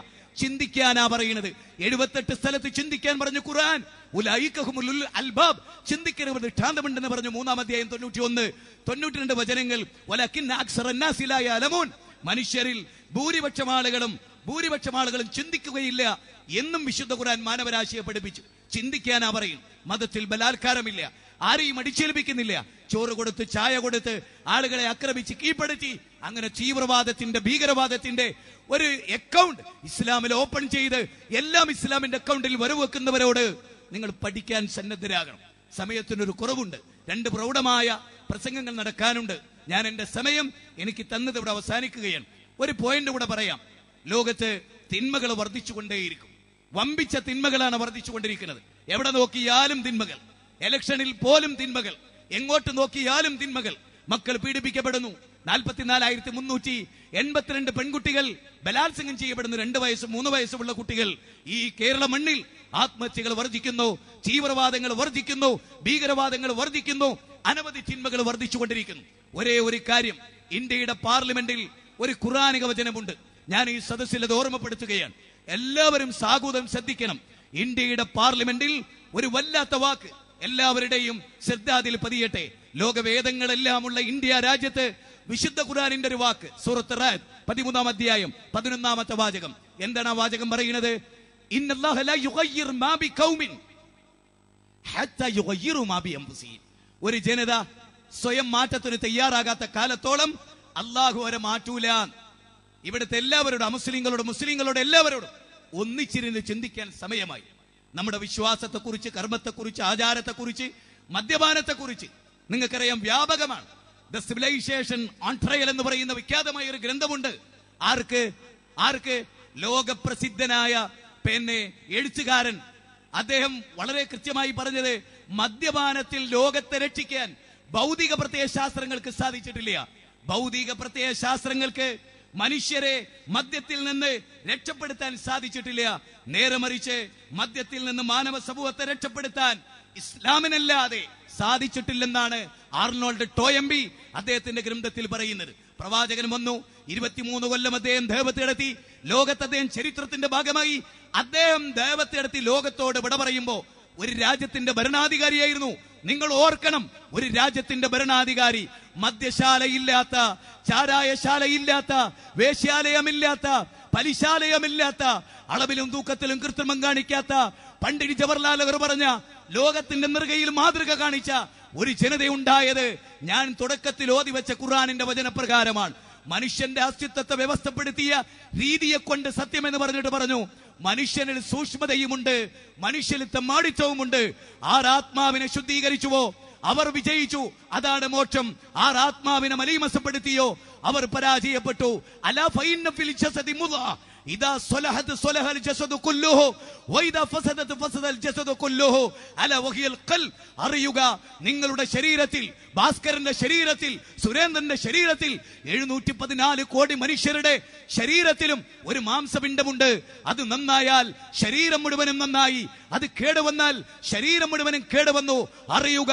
ചിന്തിക്കാനാ പറയുന്നത്. 78 സ്ഥലത്ത് ചിന്തിക്കാൻ പറഞ്ഞു ഖുർആൻ. ഉലൈക ഹുമുൽ അൽബാബ്, ചിന്തിക്കരുത് ദൃഷ്ടാന്തമുണ്ടെന്ന് പറഞ്ഞു 3-ാം അധ്യായം 91, 92 വചനങ്ങൾ. വലകിന്ന അക്സറന്നാസി ലാ യഅലമൂൻ, മനുഷ്യരിൽ ഭൂരിപക്ഷം ആളുകളും ചിന്തിക്കുകയില്ല എന്നും വിശുദ്ധ ഖുർആൻ മാനവരാശിയെ പഠിപ്പിച്ചു. ചിന്തിക്കാനാ പറയും. മതത്തിൽ ബലാത്കാരമില്ല, ആരെയും അടിച്ചേൽപ്പിക്കുന്നില്ല. ചോറ് കൊടുത്ത് ചായ കൊടുത്ത് ആളുകളെ ആക്രമിച്ച് കീഴ്പ്പെടുത്തി അങ്ങനെ തീവ്രവാദത്തിന്റെ ഭീകരവാദത്തിന്റെ ഒരു അക്കൗണ്ട് ഇസ്ലാമിൽ ഓപ്പൺ ചെയ്ത് എല്ലാം ഇസ്ലാമിന്റെ അക്കൗണ്ടിൽ വരവെക്കുന്നവരോട് നിങ്ങൾ പഠിക്കാൻ സന്നദ്ധരാകണം. സമയത്തിനൊരു കുറവുണ്ട്, 2 പ്രൗഢമായ പ്രസംഗങ്ങൾ നടക്കാനുണ്ട്. ഞാൻ എന്റെ സമയം എനിക്ക് തന്നത് ഇവിടെ അവസാനിക്കുകയാണ്. ഒരു പോയിന്റ് കൂടെ പറയാം. ലോകത്ത് തിന്മകൾ വർദ്ധിച്ചുകൊണ്ടേയിരിക്കും. വമ്പിച്ച തിന്മകളാണ് വർദ്ധിച്ചുകൊണ്ടിരിക്കുന്നത്. എവിടെ നോക്കിയാലും തിന്മകൾ, ഇലക്ഷനിൽ പോലും തിന്മകൾ, എങ്ങോട്ട് നോക്കിയാലും തിന്മകൾ. മക്കൾ പീഡിപ്പിക്കപ്പെടുന്നു. 44,382 പെൺകുട്ടികൾ ബലാത്സംഗം ചെയ്യപ്പെടുന്നു. 2 വയസ്സും 3 വയസ്സുമുള്ള കുട്ടികൾ. ഈ കേരള മണ്ണിൽ ആത്മഹത്യകൾ വർദ്ധിക്കുന്നു, തീവ്രവാദങ്ങൾ വർദ്ധിക്കുന്നു, ഭീകരവാദങ്ങൾ വർദ്ധിക്കുന്നു, അനവധി തിന്മകൾ വർദ്ധിച്ചുകൊണ്ടിരിക്കുന്നു. ഒരേ ഒരു കാര്യം, ഇന്ത്യയുടെ പാർലമെന്റിൽ ഒരു ഖുർആനിക വചനമുണ്ട്. ഞാൻ ഈ സദസ്സിൽ അത് ഓർമ്മപ്പെടുത്തുകയാണ്. എല്ലാവരും സാഗൂതം ശ്രദ്ധിക്കണം. ഇന്ത്യയുടെ പാർലമെന്റിൽ ഒരു വല്ലാത്ത വാക്ക് എല്ലാവരുടെയും ശ്രദ്ധാതിൽ പതിയട്ടെ. ലോകവേദങ്ങളെല്ലാം ഉള്ള ഇന്ത്യ രാജ്യത്ത് വിശുദ്ധ ഖുർആനിന്റെ ഒരു വാക്ക്, സൂറത്ത് റഅദ് 13-ാം അധ്യായം 11-ാമത്തെ വാചകം. എന്താണ് ആ വാചകം പറയുന്നത്? ഇന്നല്ലാഹ ലാ യുഗയ്യിർ മാ ബിഖൗമിൻ ഹത്താ യുഗയ്യിറു മാ ബിഅൻഫുസിഹിം. ഒരു ജനത സ്വയം മാറ്റത്തിന് തയ്യാറാകാത്ത കാലത്തോളം അല്ലാഹു അവരെ മാറ്റൂല. ഇവിടുത്തെ എല്ലാവരോടും, മുസ്ലിങ്ങളോട് എല്ലാവരോടും ഒന്നിച്ചിരുന്ന് ചിന്തിക്കാൻ സമയമായി. നമ്മുടെ വിശ്വാസത്തെക്കുറിച്ച്, കർമ്മത്തെക്കുറിച്ച്, ആചാരത്തെക്കുറിച്ച്, മദ്യപാനത്തെക്കുറിച്ച് നിങ്ങൾക്കറിയാം, വ്യാപകമാണ്. ദ സിവിലൈസേഷൻ ഓൺ ട്രയൽ എന്ന് പറയുന്ന വിഖ്യാതമായ ഒരു ഗ്രന്ഥമുണ്ട്. ആർക്ക്? ലോകപ്രസിദ്ധനായ എഴുത്തുകാരൻ. അദ്ദേഹം വളരെ കൃത്യമായി പറഞ്ഞത്, മദ്യപാനത്തിൽ ലോകത്തെ രക്ഷിക്കാൻ ഭൗതിക പ്രത്യയശാസ്ത്രങ്ങൾക്ക് സാധിച്ചിട്ടില്ല. ഭൗതിക പ്രത്യയശാസ്ത്രങ്ങൾക്ക് മനുഷ്യരെ മദ്യത്തിൽ നിന്ന് രക്ഷപ്പെടുത്താൻ സാധിച്ചിട്ടില്ല. നേരെ മറിച്ച് മദ്യത്തിൽ നിന്ന് മാനവ സമൂഹത്തെ രക്ഷപ്പെടുത്താൻ ഇസ്ലാമിനല്ലാതെ സാധിച്ചിട്ടില്ലെന്നാണ് ആർണോൾഡ് ടോയംബി അദ്ദേഹത്തിന്റെ ഗ്രന്ഥത്തിൽ പറയുന്നത്. പ്രവാചകൻ വന്നു, 23 കൊല്ലം അദ്ദേഹം ദൈവത്തെ നടത്തി. ലോകത്ത് അദ്ദേഹം ചരിത്രത്തിന്റെ ഭാഗമായി. അദ്ദേഹം ദൈവത്തെ നടത്തി ലോകത്തോട് വിട പറയുമ്പോ ഒരു രാജ്യത്തിന്റെ ഭരണാധികാരിയായിരുന്നു. നിങ്ങൾ ഓർക്കണം, ഒരു രാജ്യത്തിന്റെ ഭരണാധികാരി മദ്യശാലയില്ലാത്ത, ചാരായശാലയില്ലാത്ത, വേശ്യാലയമില്ലാത്ത, പലിശാലയമില്ലാത്ത, അളവിലും തൂക്കത്തിലും കൃത്രിമം കാണിക്കാത്ത, പണ്ഡിറ്റ് ജവഹർലാൽ നെഹ്റു പറഞ്ഞ ലോകത്തിന്റെ നെറുകയിൽ മാതൃക കാണിച്ച ഒരു ജനതയുണ്ടായത് ഞാൻ തുടക്കത്തിൽ ഓതി വെച്ച ഖുർആനിന്റെ വചനപ്രകാരമാണ്. മനുഷ്യന്റെ അസ്തിത്വത്തെ വ്യവസ്ഥപ്പെടുത്തിയ രീതിയെ കൊണ്ട് സത്യമെന്ന് പറഞ്ഞിട്ട് പറഞ്ഞു, മനുഷ്യനിൽ സൂക്ഷ്മതയുമുണ്ട്, മനുഷ്യനിൽ തെമ്മാടിത്തവുമുണ്ട്. ആരാത്മാവിനെ ശുദ്ധീകരിച്ചുവോ അവർ വിജയിച്ചു, അതാണ് മോക്ഷം. ആരാത്മാവിനെ മലീമസപ്പെടുത്തിയോ അവർ പരാജയപ്പെട്ടു. അലാ ഫഇന്ന ഫിൽ ജസദി മുദ്അ ഇദാ സ്വലഹത് സ്വലഹൽ ജസദു കുല്ലുഹു വഇദാ ഫസദത് ഫസദൽ ജസദു കുല്ലുഹു അലാ വഹിയൽ ഖൽബ്. അറിയുക, നിങ്ങളുടെ ശരീരത്തിൽ, ഭാസ്കരന്റെ ശരീരത്തിൽ, സുരേന്ദ്രന്റെ ശരീരത്തിൽ, 714 കോടി മനുഷ്യരുടെ ശരീരത്തിലും ഒരു മാംസപിണ്ഡമുണ്ട്. അത് നന്നായാൽ ശരീരം മുഴുവനും നന്നായി, അത് കേടുവന്നാൽ ശരീരം മുഴുവനും കേടുവന്നു. അറിയുക,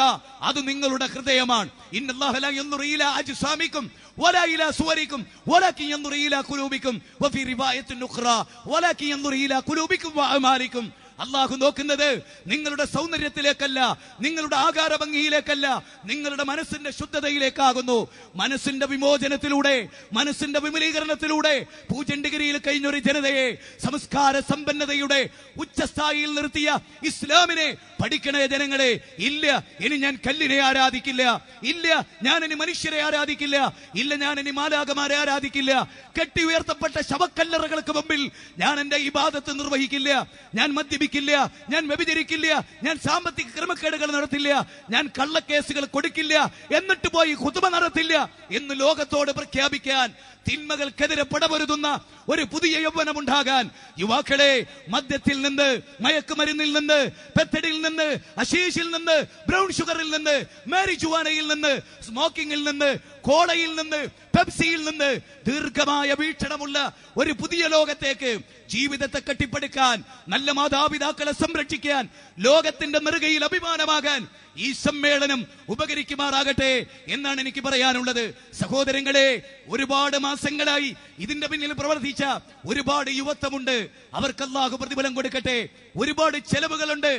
അത് നിങ്ങളുടെ ഹൃദയമാണ്. ഇന്നല്ലാഹ ലാ യൻദുറു ഇലാ അജ്സാമിക്കും വലാ ഇലാ സുവരിക്കും വലാകിൻ യൻദുറു ഇലാ ഖുലൂബിക്കും വഫീ റിവായത്തിൻ ഉഖ്റാ വലാകിൻ യൻദുറു ഇലാ ഖുലൂബിക്കും വഅമാലിക്കും. അള്ളാഹു നോക്കുന്നത് നിങ്ങളുടെ സൗന്ദര്യത്തിലേക്കല്ല, നിങ്ങളുടെ ആകാര ഭംഗിയിലേക്കല്ല, നിങ്ങളുടെ മനസ്സിന്റെ ശുദ്ധതയിലേക്കാകുന്നു. മനസ്സിന്റെ വിമോചനത്തിലൂടെ, മനസ്സിന്റെ വിമലീകരണത്തിലൂടെ 0 ഡിഗ്രിയിൽ കഴിഞ്ഞൊരു ജനതയെ സംസ്കാര സമ്പന്നതയുടെ ഉച്ചസ്ഥായിയിൽ നിർത്തിയ ഇസ്ലാമിനെ പഠിക്കണേ ജനങ്ങളെ. ഇല്ല, ഇനി ഞാൻ കല്ലിനെ ആരാധിക്കില്ല. ഇല്ല, ഞാൻ ഇനി മനുഷ്യരെ ആരാധിക്കില്ല. ഇല്ല, ഞാൻ ഇനി മാലാഖമാരെ ആരാധിക്കില്ല. കെട്ടി ഉയർത്തപ്പെട്ട ശവക്കല്ലറകൾക്ക് മുമ്പിൽ ഞാൻ എന്റെ ഇബാദത്ത് നിർവഹിക്കില്ല. ഞാൻ മദ്യപിക്കില്ല, ഞാൻ വ്യഭിചരിക്കില്ല, ഞാൻ സാമ്പത്തിക ക്രമക്കേടുകൾ നടത്തില്ല, ഞാൻ കള്ളക്കേസുകൾ കൊടുക്കില്ല, എന്നിട്ട് പോയി ഖുതുബ നടത്തില്ല എന്ന് ലോകത്തോട് പ്രഖ്യാപിക്കാൻ, തിന്മകൾക്കെതിരെ പടപൊരുതുന്ന ഒരു പുതിയ യൗവനമുണ്ടാകാൻ, യുവാക്കളെ, മദ്യത്തിൽ നിന്ന്, മയക്കുമരുന്നിൽ നിന്ന്, പെത്തടിയിൽ നിന്ന്, അശീഷിൽ നിന്ന്, ബ്രൗൺ ഷുഗറിൽ നിന്ന്, മാരിജുവാനയിൽ നിന്ന്, സ്മോക്കിംഗിൽ നിന്ന്, കോളയിൽ നിന്ന്, പെപ്സിയിൽ നിന്ന് ദീർഘമായ വീക്ഷണമുള്ള ഒരു പുതിയ ലോകത്തേക്ക് ജീവിതത്തെ കെട്ടിപ്പടുക്കാൻ, നല്ല മാതാപിതാക്കളെ സംരക്ഷിക്കാൻ, ലോകത്തിന്റെ നെറുകയിൽ അഭിമാനമാകാൻ ഈ സമ്മേളനം ഉപകരിക്കുമാറാകട്ടെ എന്നാണ് എനിക്ക് പറയാനുള്ളത്. സഹോദരങ്ങളെ, ഒരുപാട് മാസങ്ങളായി ഇതിന്റെ പിന്നിൽ പ്രവർത്തിച്ച ഒരുപാട് യുവത്വമുണ്ട്. അവർക്ക് അല്ലാഹു പ്രതിഫലം കൊടുക്കട്ടെ. ഒരുപാട് ചെലവുകളുണ്ട്.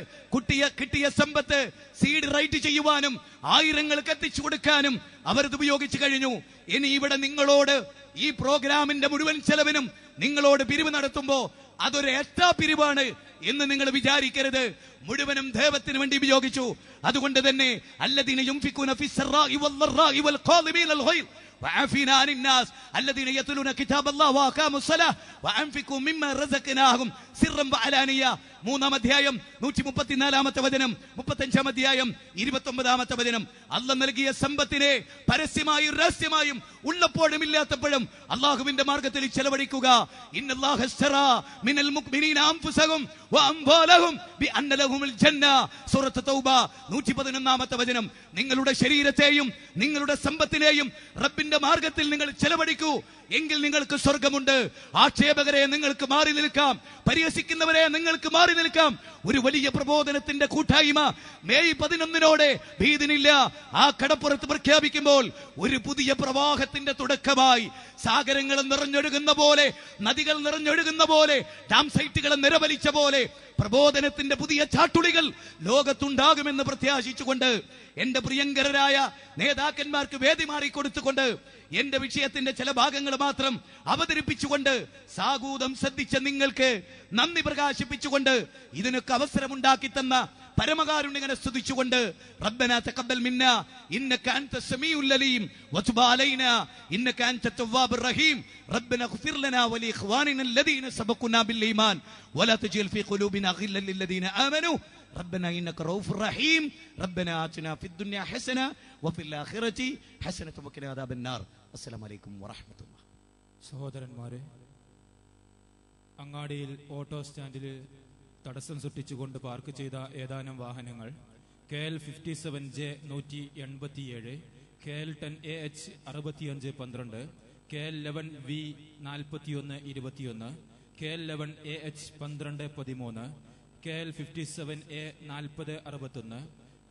കിട്ടിയ സമ്പത്ത് സീഡ് റൈറ്റ് ചെയ്യുവാനും ആയിരങ്ങൾക്ക് എത്തിച്ചു കൊടുക്കാനും അവരത് ഉപയോഗിച്ചു കഴിഞ്ഞു. ഇനി ഇവിടെ നിങ്ങളോട് ഈ പ്രോഗ്രാമിന്റെ മുഴുവൻ ചെലവിനും നിങ്ങളോട് പിരിവ് നടത്തുമ്പോ അതൊരു എക്സ്ട്രാ പിരിവാണ് എന്ന് നിങ്ങൾ വിചാരിക്കരുത്. മുഴുവനും ദൈവത്തിന് വേണ്ടി ഉപയോഗിച്ചു. അതുകൊണ്ട് തന്നെ അല്ലദീന യുൻഫിഖൂന ഫിസ്സറാഇ വല്ലറാഇ വൽഖാദിമീനൽ ഗൈർ വഅഫീന അനിൻ നാസ് അല്ലദീന യത്ലൂന കിതാബല്ലാഹി വഅഖാമുസ് സ്വലാഹ് വഅൻഫിഖൂ മിമ്മാ റസഖ്നാഹും സിർറൻ വഅലാനിയ. 3-ാം അധ്യായം 134-ാമത്തെ വചനം, 35-ാം അധ്യായം 29-ാമത്തെ വചനം. അല്ലാഹ് നൽകിയ സമ്പത്തിനെ പരസ്യമായും രഹസ്യമായും ഉള്ളപ്പോഴും ഇല്ലാത്തപ്പോഴും അല്ലാഹുവിന്റെ മാർഗ്ഗത്തിൽ ചെലവഴിക്കുക. ഇന്നല്ലാഹ അശ്തറാ മിനൽ മുഅ്മിനീന അൻഫുസഹും വഅംവാലഹും ബിഅന്ന ലഹുമുൽ ജന്ന. സൂറത്ത് തൗബ 111-ാമത്തെ വചനം. നിങ്ങളുടെ ശരീരത്തെയും നിങ്ങളുടെ സമ്പത്തിനെയും റബ്ബിന്റെ മാർഗ്ഗത്തിൽ നിങ്ങൾ ചെലവഴിക്കൂ, എങ്കിൽ നിങ്ങൾക്ക് സ്വർഗമുണ്ട്. ആക്ഷേപകരെ നിങ്ങൾക്ക് മാറി നിൽക്കാം, പരിഹസിക്കുന്നവരെ നിങ്ങൾക്ക് മാറി നിൽക്കാം. ഒരു വലിയ പ്രബോധനത്തിന്റെ കൂട്ടായ്മ മെയ് 11-നോടെ ഭീതിനില്ല ആ കടപ്പുറത്ത് പ്രഖ്യാപിക്കുമ്പോൾ ഒരു പുതിയ പ്രവാഹത്തിന്റെ തുടക്കമായി, സാഗരങ്ങൾ നിറഞ്ഞൊഴുകുന്ന പോലെ, നദികൾ നിറഞ്ഞൊഴുകുന്ന പോലെ, ഡാം സൈറ്റുകൾ നിരവലിച്ച പോലെ പ്രബോധനത്തിന്റെ പുതിയ ചാട്ടുളികൾ ലോകത്തുണ്ടാകുമെന്ന് പ്രത്യാശിച്ചുകൊണ്ട് എന്റെ പ്രിയങ്കരരായ നേതാക്കന്മാർക്ക് വേദി മാറിക്കൊടുത്തുകൊണ്ട് എന്റെ വിഷയത്തിന്റെ ചില ഭാഗങ്ങൾ മാത്രം അവതരിപ്പിച്ചുകൊണ്ട് സാഗൂതം ശ്രദ്ധിച്ച നിങ്ങൾക്ക് നന്ദി പ്രകാശിപ്പിച്ചുകൊണ്ട് ഇതിനൊക്കെ അവസരമുണ്ടാക്കി തന്ന പരമകാരുണ്യനെ സ്തുതിച്ചുകൊണ്ട് റബ്ബനാ തഖബ്ബൽ മിന്നാ ഇന്നക അൻത സമീഉൽ അലീം വതുബ് അലൈനാ ഇന്നക അൻത തവ്വാബുർ റഹീം റബ്ബനാ ഇഗ്ഫിർ ലനാ വലി ഇഖ്വാനിനാ അല്ലദീന സബഖൂനാ ബിൽ ഈമാൻ വലാ തജ്അൽ ഫീ ഖുലൂബിനാ ഗില്ലൻ ലില്ലദീന ആമനൂ ربنا إنك رؤوف رحيم ربنا آتنا في الدنيا حسنة وفي الآخرة حسنة وقنا عذاب النار السلام عليكم ورحمة الله. സഹോദരന്മാരെ, അങ്ങാടിയിൽ ഓട്ടോ സ്റ്റാൻഡിൽ തടസ്സം സൃഷ്ടിച്ചുകൊണ്ട് പാർക്ക് ചെയ്ത ഏതാനും വാഹനങ്ങൾ KL 57J 187, KL 10AH 6512, KL 11V 4121, KL 11AH 1213, KL 57A 4061,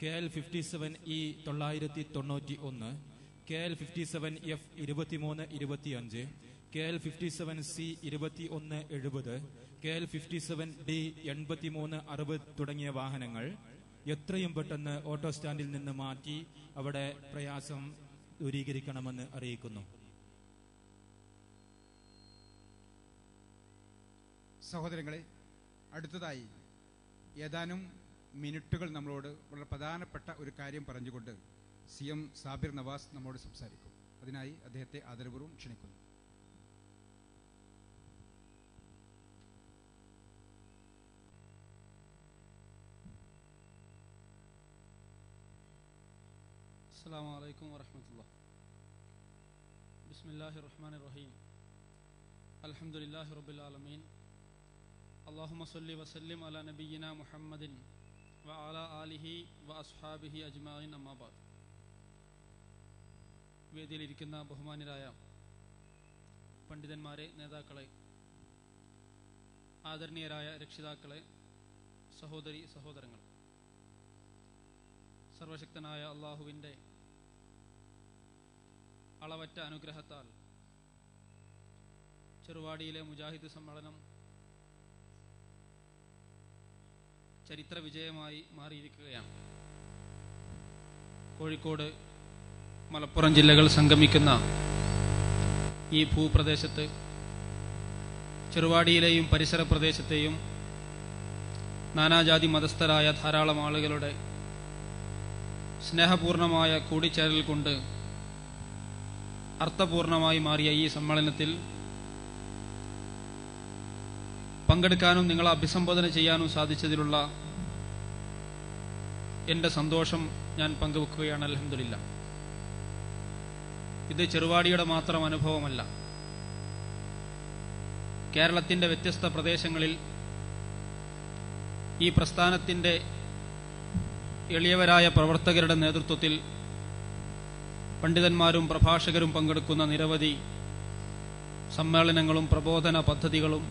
KL 57E 991, KL 57F 2325, KL 57C 2170, KL 57D 8360 തുടങ്ങിയ വാഹനങ്ങൾ എത്രയും പെട്ടെന്ന് ഓട്ടോ സ്റ്റാൻഡിൽ നിന്ന് മാറ്റി അവിടെ പ്രയാസം ദൂരീകരിക്കണമെന്ന് അറിയിക്കുന്നു. സഹോദരങ്ങളെ, അടുത്തതായി ഏതാനും മിനിറ്റുകൾ നമ്മളോട് വളരെ പ്രധാനപ്പെട്ട ഒരു കാര്യം പറഞ്ഞുകൊണ്ട് CM സാബിർ നവാസ് നമ്മോട് സംസാരിക്കും. അതിനായി അദ്ദേഹത്തെ ആദരപൂർവ്വം ക്ഷണിക്കുന്നു. അസ്സലാമു അലൈക്കും വറഹ്മത്തുള്ളാഹി. ബിസ്മില്ലാഹിർ റഹ്മാനിർ റഹീം. അൽഹംദുലില്ലാഹി റബ്ബിൽ ആലമീൻ. അല്ലാഹുമ്മ സ്വല്ലി വസല്ലിം അലാ നബിയ്യിനാ മുഹമ്മദിൻ വഅലാ ആലിഹി വഅസ്ഹാബിഹി അജ്മഈൻ. അമ്മാ ബഅദ്. വേദിയിലിരിക്കുന്ന ബഹുമാന്യരായ പണ്ഡിതന്മാരെ, നേതാക്കളെ, ആദരണീയരായ രക്ഷിതാക്കളെ, സഹോദരി സഹോദരങ്ങൾ, സർവശക്തനായ അല്ലാഹുവിൻ്റെ അളവറ്റ അനുഗ്രഹത്താൽ ചെറുവാടിയിലെ മുജാഹിദ് സമ്മേളനം ചരിത്ര വിജയമായി മാറിയിരിക്കുകയാണ്. കോഴിക്കോട്, മലപ്പുറം ജില്ലകൾ സംഗമിക്കുന്ന ഈ ഭൂപ്രദേശത്ത് ചെറുവാടിയിലെയും പരിസര പ്രദേശത്തെയും നാനാജാതി മതസ്ഥരായ ധാരാളം ആളുകളുടെ സ്നേഹപൂർണമായ കൂടിച്ചേരൽ കൊണ്ട് അർത്ഥപൂർണമായി മാറിയ ഈ സമ്മേളനത്തിൽ പങ്കെടുക്കാനും നിങ്ങളെ അഭിസംബോധന ചെയ്യാനും സാധിച്ചതിലുള്ള എന്റെ സന്തോഷം ഞാൻ പങ്കുവെക്കുകയാണ്. അൽഹംദുലില്ലാ. ഇത് ചെറുവാടിയുടെ മാത്രം അനുഭവമല്ല. കേരളത്തിന്റെ വ്യത്യസ്ത പ്രദേശങ്ങളിൽ ഈ പ്രസ്ഥാനത്തിന്റെ എളിയവരായ പ്രവർത്തകരുടെ നേതൃത്വത്തിൽ പണ്ഡിതന്മാരും പ്രഭാഷകരും പങ്കെടുക്കുന്ന നിരവധി സമ്മേളനങ്ങളും പ്രബോധന പദ്ധതികളും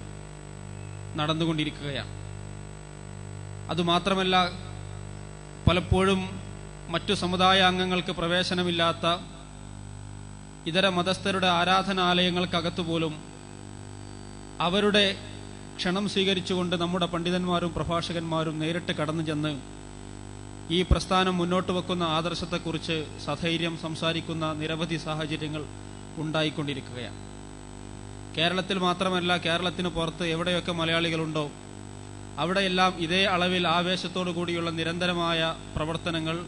നടന്നുകൊണ്ടിരിക്കുകയാണ്. അതുമാത്രമല്ല, പലപ്പോഴും മറ്റു സമുദായ അംഗങ്ങൾക്ക് പ്രവേശനമില്ലാത്ത ഇതര മതസ്ഥരുടെ ആരാധനാലയങ്ങൾക്കകത്തുപോലും അവരുടെ ക്ഷണം സ്വീകരിച്ചുകൊണ്ട് നമ്മുടെ പണ്ഡിതന്മാരും പ്രഭാഷകന്മാരും നേരിട്ട് കടന്നു ചെന്ന് ഈ പ്രസ്ഥാനം മുന്നോട്ട് വെക്കുന്ന ആദർശത്തെക്കുറിച്ച് സധൈര്യം സംസാരിക്കുന്ന നിരവധി സാഹചര്യങ്ങൾ ഉണ്ടായിക്കൊണ്ടിരിക്കുകയാണ്. കേരളത്തിൽ മാത്രമല്ല, കേരളത്തിന് പുറത്ത് എവിടെയൊക്കെ മലയാളികളുണ്ടോ അവിടെയെല്ലാം ഇതേ അളവിൽ ആവേശത്തോടു കൂടിയുള്ള നിരന്തരമായ പ്രവർത്തനങ്ങൾ,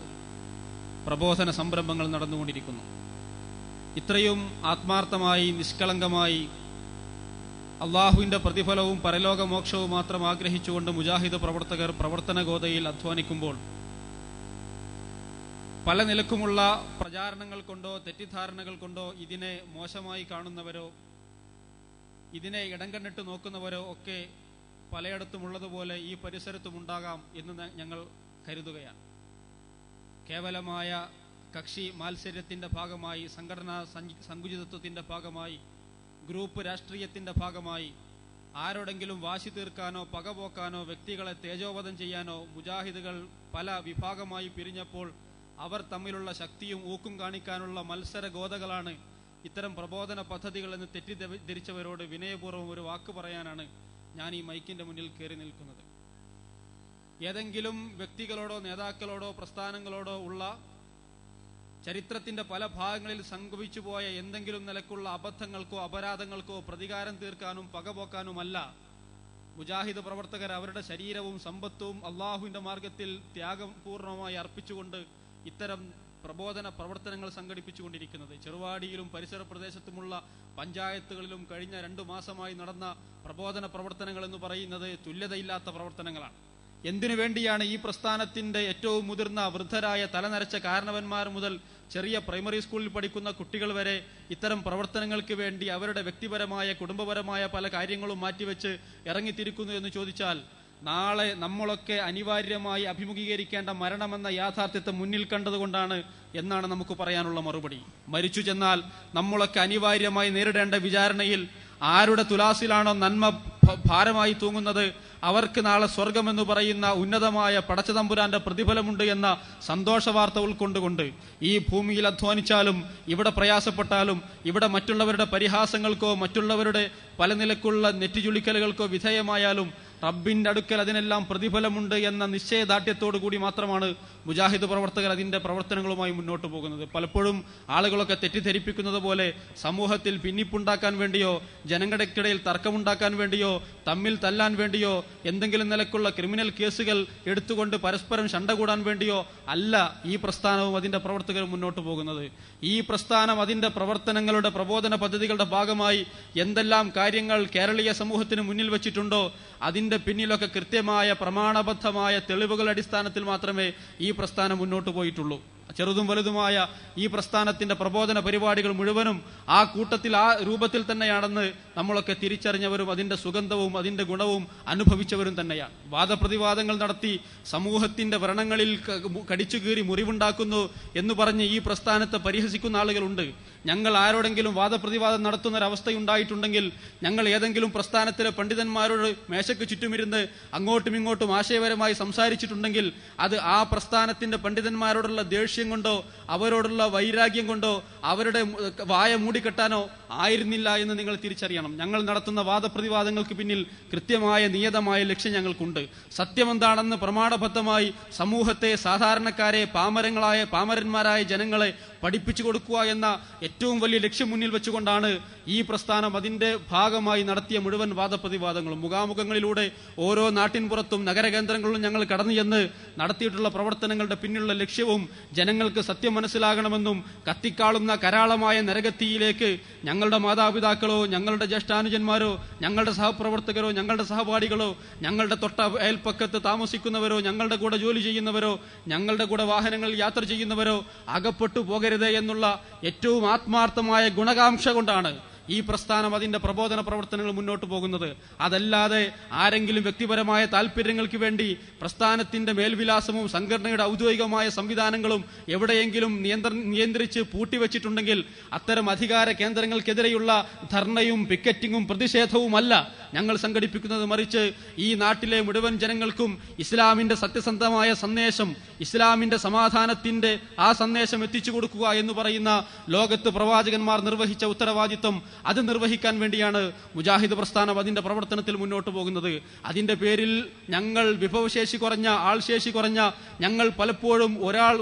പ്രബോധന സംരംഭങ്ങൾ നടന്നുകൊണ്ടിരിക്കുന്നു. ഇത്രയും ആത്മാർത്ഥമായി, നിഷ്കളങ്കമായി അള്ളാഹുവിന്റെ പ്രതിഫലവും പരലോകമോക്ഷവും മാത്രം ആഗ്രഹിച്ചുകൊണ്ട് മുജാഹിദ് പ്രവർത്തകർ പ്രവർത്തന ഗോതയിൽ അധ്വാനിക്കുമ്പോൾ പല നിലക്കുമുള്ള പ്രചാരണങ്ങൾ കൊണ്ടോ തെറ്റിദ്ധാരണകൾ കൊണ്ടോ ഇതിനെ മോശമായി കാണുന്നവരോ ഇതിനെ ഇടം കണ്ടിട്ട് നോക്കുന്നവരോ ഒക്കെ പലയിടത്തുമുള്ളതുപോലെ ഈ പരിസരത്തും ഉണ്ടാകാം എന്ന് ഞങ്ങൾ കരുതുകയാണ്. കേവലമായ കക്ഷി മാത്സര്യത്തിന്റെ ഭാഗമായി, സംഘടനാ സങ്കുചിതത്വത്തിന്റെ ഭാഗമായി, ഗ്രൂപ്പ് രാഷ്ട്രീയത്തിന്റെ ഭാഗമായി ആരോടെങ്കിലും വാശി തീർക്കാനോ പകപോക്കാനോ വ്യക്തികളെ തേജോവധം ചെയ്യാനോ മുജാഹിദുകൾ പല വിഭാഗമായി പിരിഞ്ഞപ്പോൾ അവർ തമ്മിലുള്ള ശക്തിയും ഊക്കും കാണിക്കാനുള്ള മത്സര ഗോതകളാണ് ഇത്തരം പ്രബോധന പദ്ധതികൾ എന്ന് തെറ്റിദ്ധരിച്ചവരോട് വിനയപൂർവ്വം ഒരു വാക്ക് പറയാനാണ് ഞാൻ ഈ മൈക്കിന്റെ മുന്നിൽ കയറി നിൽക്കുന്നത്. ഏതെങ്കിലും വ്യക്തികളോടോ നേതാക്കളോടോ പ്രസ്ഥാനങ്ങളോടോ ഉള്ള ചരിത്രത്തിന്റെ പല ഭാഗങ്ങളിൽ സംഭവിച്ചു പോയ എന്തെങ്കിലും നിലക്കുള്ള അബദ്ധങ്ങൾക്കോ അപരാധങ്ങൾക്കോ പ്രതികാരം തീർക്കാനും പകപോക്കാനുമല്ല മുജാഹിദ് പ്രവർത്തകർ അവരുടെ ശരീരവും സമ്പത്തും അള്ളാഹുവിന്റെ മാർഗത്തിൽ ത്യാഗപൂർണമായി അർപ്പിച്ചുകൊണ്ട് ഇത്തരം പ്രബോധന പ്രവർത്തനങ്ങൾ സംഘടിപ്പിച്ചുകൊണ്ടിരിക്കുന്നത്. ചെറുവാടിയിലും പരിസര പ്രദേശത്തുമുള്ള പഞ്ചായത്തുകളിലും കഴിഞ്ഞ 2 മാസമായി നടന്ന പ്രബോധന പ്രവർത്തനങ്ങൾ എന്ന് പറയുന്നത് തുല്യതയില്ലാത്ത പ്രവർത്തനങ്ങളാണ്. എന്തിനു വേണ്ടിയാണ് ഈ പ്രസ്ഥാനത്തിന്റെ ഏറ്റവും മുതിർന്ന വൃദ്ധരായ തലനരച്ച കാരണവന്മാർ മുതൽ ചെറിയ പ്രൈമറി സ്കൂളിൽ പഠിക്കുന്ന കുട്ടികൾ വരെ ഇത്തരം പ്രവർത്തനങ്ങൾക്ക് വേണ്ടി അവരുടെ വ്യക്തിപരമായ കുടുംബപരമായ പല കാര്യങ്ങളും മാറ്റിവെച്ച് ഇറങ്ങിത്തിരിക്കുന്നു എന്ന് ചോദിച്ചാൽ, നാളെ നമ്മളൊക്കെ അനിവാര്യമായി അഭിമുഖീകരിക്കേണ്ട മരണമെന്ന യാഥാർത്ഥ്യത്തെ മുന്നിൽ കണ്ടതുകൊണ്ടാണ് എന്നാണ് നമുക്ക് പറയാനുള്ള മറുപടി. മരിച്ചു ചെന്നാൽ നമ്മളൊക്കെ അനിവാര്യമായി നേരിടേണ്ട വിചാരണയിൽ ആരുടെ തുലാസിലാണോ നന്മ ഭാരമായി തൂങ്ങുന്നത് അവർക്ക് നാളെ സ്വർഗമെന്ന് പറയുന്ന ഉന്നതമായ പടച്ചതമ്പുരാന്റെ പ്രതിഫലമുണ്ട് എന്ന സന്തോഷ വാർത്ത ഉൾക്കൊണ്ടുകൊണ്ട് ഈ ഭൂമിയിൽ അധ്വാനിച്ചാലും ഇവിടെ പ്രയാസപ്പെട്ടാലും ഇവിടെ മറ്റുള്ളവരുടെ പരിഹാസങ്ങൾക്കോ മറ്റുള്ളവരുടെ പല നിലക്കുള്ള നെറ്റിചുളിക്കലുകൾക്കോ വിധേയമായാലും റബ്ബിന്റെ അടുക്കൽ അതിനെല്ലാം പ്രതിഫലമുണ്ട് എന്ന നിശ്ചയദാർഢ്യത്തോടു കൂടി മാത്രമാണ് മുജാഹിദ് പ്രവർത്തകർ അതിന്റെ പ്രവർത്തനങ്ങളുമായി മുന്നോട്ട് പോകുന്നത്. പലപ്പോഴും ആളുകളൊക്കെ തെറ്റിദ്ധരിപ്പിക്കുന്നത് പോലെ സമൂഹത്തിൽ ഭിന്നിപ്പുണ്ടാക്കാൻ വേണ്ടിയോ ജനങ്ങൾക്കിടയിൽ തർക്കമുണ്ടാക്കാൻ വേണ്ടിയോ തമ്മിൽ തല്ലാൻ വേണ്ടിയോ എന്തെങ്കിലും നിലക്കുള്ള ക്രിമിനൽ കേസുകൾ എടുത്തുകൊണ്ട് പരസ്പരം ശണ്ട കൂടാൻ വേണ്ടിയോ അല്ല ഈ പ്രസ്ഥാനവും അതിന്റെ പ്രവർത്തകരും മുന്നോട്ട് പോകുന്നത്. ഈ പ്രസ്ഥാനം അതിന്റെ പ്രവർത്തനങ്ങളുടെ പ്രബോധന പദ്ധതികളുടെ ഭാഗമായി എന്തെല്ലാം കാര്യങ്ങൾ കേരളീയ സമൂഹത്തിന് മുന്നിൽ വെച്ചിട്ടുണ്ടോ അതിന്റെ പിന്നിലൊക്കെ കൃത്യമായ പ്രമാണബദ്ധമായ തെളിവുകളുടെ അടിസ്ഥാനത്തിൽ മാത്രമേ ഈ പ്രസ്ഥാനം മുന്നോട്ട് പോയിട്ടുള്ളൂ. ചെറുതും വലുതുമായ ഈ പ്രസ്ഥാനത്തിന്റെ പ്രബോധന പരിപാടികൾ മുഴുവനും ആ കൂട്ടത്തിൽ ആ രൂപത്തിൽ തന്നെയാണെന്ന് നമ്മളൊക്കെ തിരിച്ചറിഞ്ഞവരും അതിന്റെ സുഗന്ധവും അതിന്റെ ഗുണവും അനുഭവിച്ചവരും തന്നെയാണ്. വാദപ്രതിവാദങ്ങൾ നടത്തി സമൂഹത്തിന്റെ വ്രണങ്ങളിൽ കടിച്ചു കീറി മുറിവുണ്ടാക്കുന്നു എന്ന് പറഞ്ഞ് ഈ പ്രസ്ഥാനത്തെ പരിഹസിക്കുന്ന ആളുകളുണ്ട്. ഞങ്ങൾ ആരോടെങ്കിലും വാദപ്രതിവാദം നടത്തുന്ന ഒരവസ്ഥയുണ്ടായിട്ടുണ്ടെങ്കിൽ ഞങ്ങൾ ഏതെങ്കിലും പ്രസ്ഥാനത്തിലെ പണ്ഡിതന്മാരോട് മേശയ്ക്ക് ചുറ്റുമിരുന്ന് അങ്ങോട്ടും ഇങ്ങോട്ടും ആശയപരമായി സംസാരിച്ചിട്ടുണ്ടെങ്കിൽ അത് ആ പ്രസ്ഥാനത്തിന്റെ പണ്ഡിതന്മാരോടുള്ള ദേഷ്യം കൊണ്ടോ അവരോടുള്ള വൈരാഗ്യം കൊണ്ടോ അവരുടെ വായ മൂടിക്കെട്ടാനോ ആയിരുന്നില്ല എന്ന് നിങ്ങൾ തിരിച്ചറിയണം. ഞങ്ങൾ നടത്തുന്ന വാദപ്രതിവാദങ്ങൾക്ക് പിന്നിൽ കൃത്യമായ നിയതമായ ലക്ഷ്യം ഞങ്ങൾക്കുണ്ട്. സത്യമെന്താണെന്ന് പ്രമാണബദ്ധമായി സമൂഹത്തെ, സാധാരണക്കാരെ, പാമരന്മാരായ ജനങ്ങളെ പഠിപ്പിച്ചു കൊടുക്കുക എന്ന ഏറ്റവും വലിയ ലക്ഷ്യം മുന്നിൽ വെച്ചുകൊണ്ടാണ് ഈ പ്രസ്ഥാനം അതിന്റെ ഭാഗമായി നടത്തിയ മുഴുവൻ വാദപ്രതിവാദങ്ങളും. മുഖാമുഖങ്ങളിലൂടെ ഓരോ നാട്ടിൻപുറത്തും നഗരകേന്ദ്രങ്ങളിലും ഞങ്ങൾ കടന്നു ചെന്ന് നടത്തിയിട്ടുള്ള പ്രവർത്തനങ്ങളുടെ പിന്നിലുള്ള ലക്ഷ്യവും ജനങ്ങൾക്ക് സത്യം മനസ്സിലാകണമെന്നും കത്തിക്കാളുന്ന കരാളമായ നരകത്തിയിലേക്ക് ഞങ്ങളുടെ മാതാപിതാക്കളോ, ഞങ്ങളുടെ ജ്യേഷ്ഠാനുജന്മാരോ, ഞങ്ങളുടെ സഹപ്രവർത്തകരോ, ഞങ്ങളുടെ സഹപാഠികളോ, ഞങ്ങളുടെ തൊട്ട അയൽപ്പക്കത്ത് താമസിക്കുന്നവരോ, ഞങ്ങളുടെ കൂടെ ജോലി ചെയ്യുന്നവരോ, ഞങ്ങളുടെ കൂടെ വാഹനങ്ങളിൽ യാത്ര ചെയ്യുന്നവരോ അകപ്പെട്ടു പോകരുത് എന്നുള്ള ഏറ്റവും ആത്മാർത്ഥമായ ഗുണകാംക്ഷ കൊണ്ടാണ് ഈ പ്രസ്ഥാനം അതിന്റെ പ്രബോധന പ്രവർത്തനങ്ങൾ മുന്നോട്ട് പോകുന്നത്. അതല്ലാതെ ആരെങ്കിലും വ്യക്തിപരമായ താല്പര്യങ്ങൾക്ക് വേണ്ടി പ്രസ്ഥാനത്തിന്റെ മേൽവിലാസവും സംഘടനയുടെ ഔദ്യോഗികമായ സംവിധാനങ്ങളും എവിടെയെങ്കിലും നിയന്ത്രിച്ച് പൂട്ടിവെച്ചിട്ടുണ്ടെങ്കിൽ അത്തരം അധികാര കേന്ദ്രങ്ങൾക്കെതിരെയുള്ള ധർണയും പിക്കറ്റിങ്ങും പ്രതിഷേധവുമല്ല ഞങ്ങൾ സംഘടിപ്പിക്കുന്നത്. മറിച്ച് ഈ നാട്ടിലെ മുഴുവൻ ജനങ്ങൾക്കും ഇസ്ലാമിന്റെ സത്യസന്ധമായ സന്ദേശം, ഇസ്ലാമിന്റെ സമാധാനത്തിന്റെ ആ സന്ദേശം എത്തിച്ചു കൊടുക്കുക എന്ന് പറയുന്ന ലോകത്ത് പ്രവാചകന്മാർ നിർവഹിച്ച ഉത്തരവാദിത്വം അത് നിർവഹിക്കാൻ വേണ്ടിയാണ് മുജാഹിദ് പ്രസ്ഥാനം അതിന്റെ പ്രവർത്തനത്തിൽ മുന്നോട്ട് പോകുന്നത്. അതിന്റെ പേരിൽ ഞങ്ങൾ വിഭവശേഷി കുറഞ്ഞ, ആൾശേഷി കുറഞ്ഞ ഞങ്ങൾ പലപ്പോഴും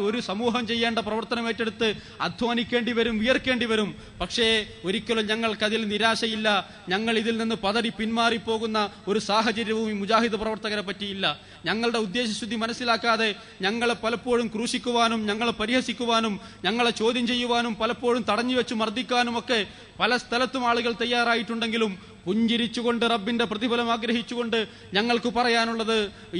ഒരു സമൂഹം ചെയ്യേണ്ട പ്രവർത്തനം ഏറ്റെടുത്ത് അധ്വാനിക്കേണ്ടി വരും, വിയർക്കേണ്ടി വരും. പക്ഷേ ഒരിക്കലും ഞങ്ങൾക്കതിൽ നിരാശയില്ല. ഞങ്ങൾ ഇതിൽ നിന്ന് പതറി പിന്മാറിപ്പോകുന്ന ഒരു സാഹചര്യവും ഈ മുജാഹിദ് പ്രവർത്തകരെ പറ്റിയില്ല. ഞങ്ങളുടെ ഉദ്ദേശശുദ്ധി മനസ്സിലാക്കാതെ ഞങ്ങളെ പലപ്പോഴും ക്രൂശിക്കുവാനും, ഞങ്ങളെ പരിഹസിക്കുവാനും, ഞങ്ങളെ ചോദ്യം ചെയ്യുവാനും, പലപ്പോഴും തടഞ്ഞുവെച്ച് മർദ്ദിക്കാനും ഒക്കെ പല സ്ഥലത്തും ആളുകൾ തയ്യാറായിട്ടുണ്ടെങ്കിലും പുഞ്ചിരിച്ചുകൊണ്ട് റബ്ബിന്റെ പ്രതിഫലം ആഗ്രഹിച്ചുകൊണ്ട് ഞങ്ങൾക്ക് പറയാനുള്ളത്,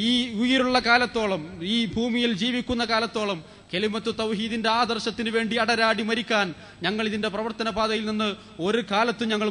ഈ ഉயிருള്ള കാലത്തോളം, ഈ ഭൂമിയിൽ ജീവിക്കുന്ന കാലത്തോളം കലിമത്തു തൗഹീദിന്റെ ആദർശത്തിന് വേണ്ടി അടരാടി മരിക്കാൻ ഞങ്ങൾ ഇതിന്റെ പ്രവർത്തന പാതയിൽ നിന്ന് ഒരു കാലത്തും ഞങ്ങൾ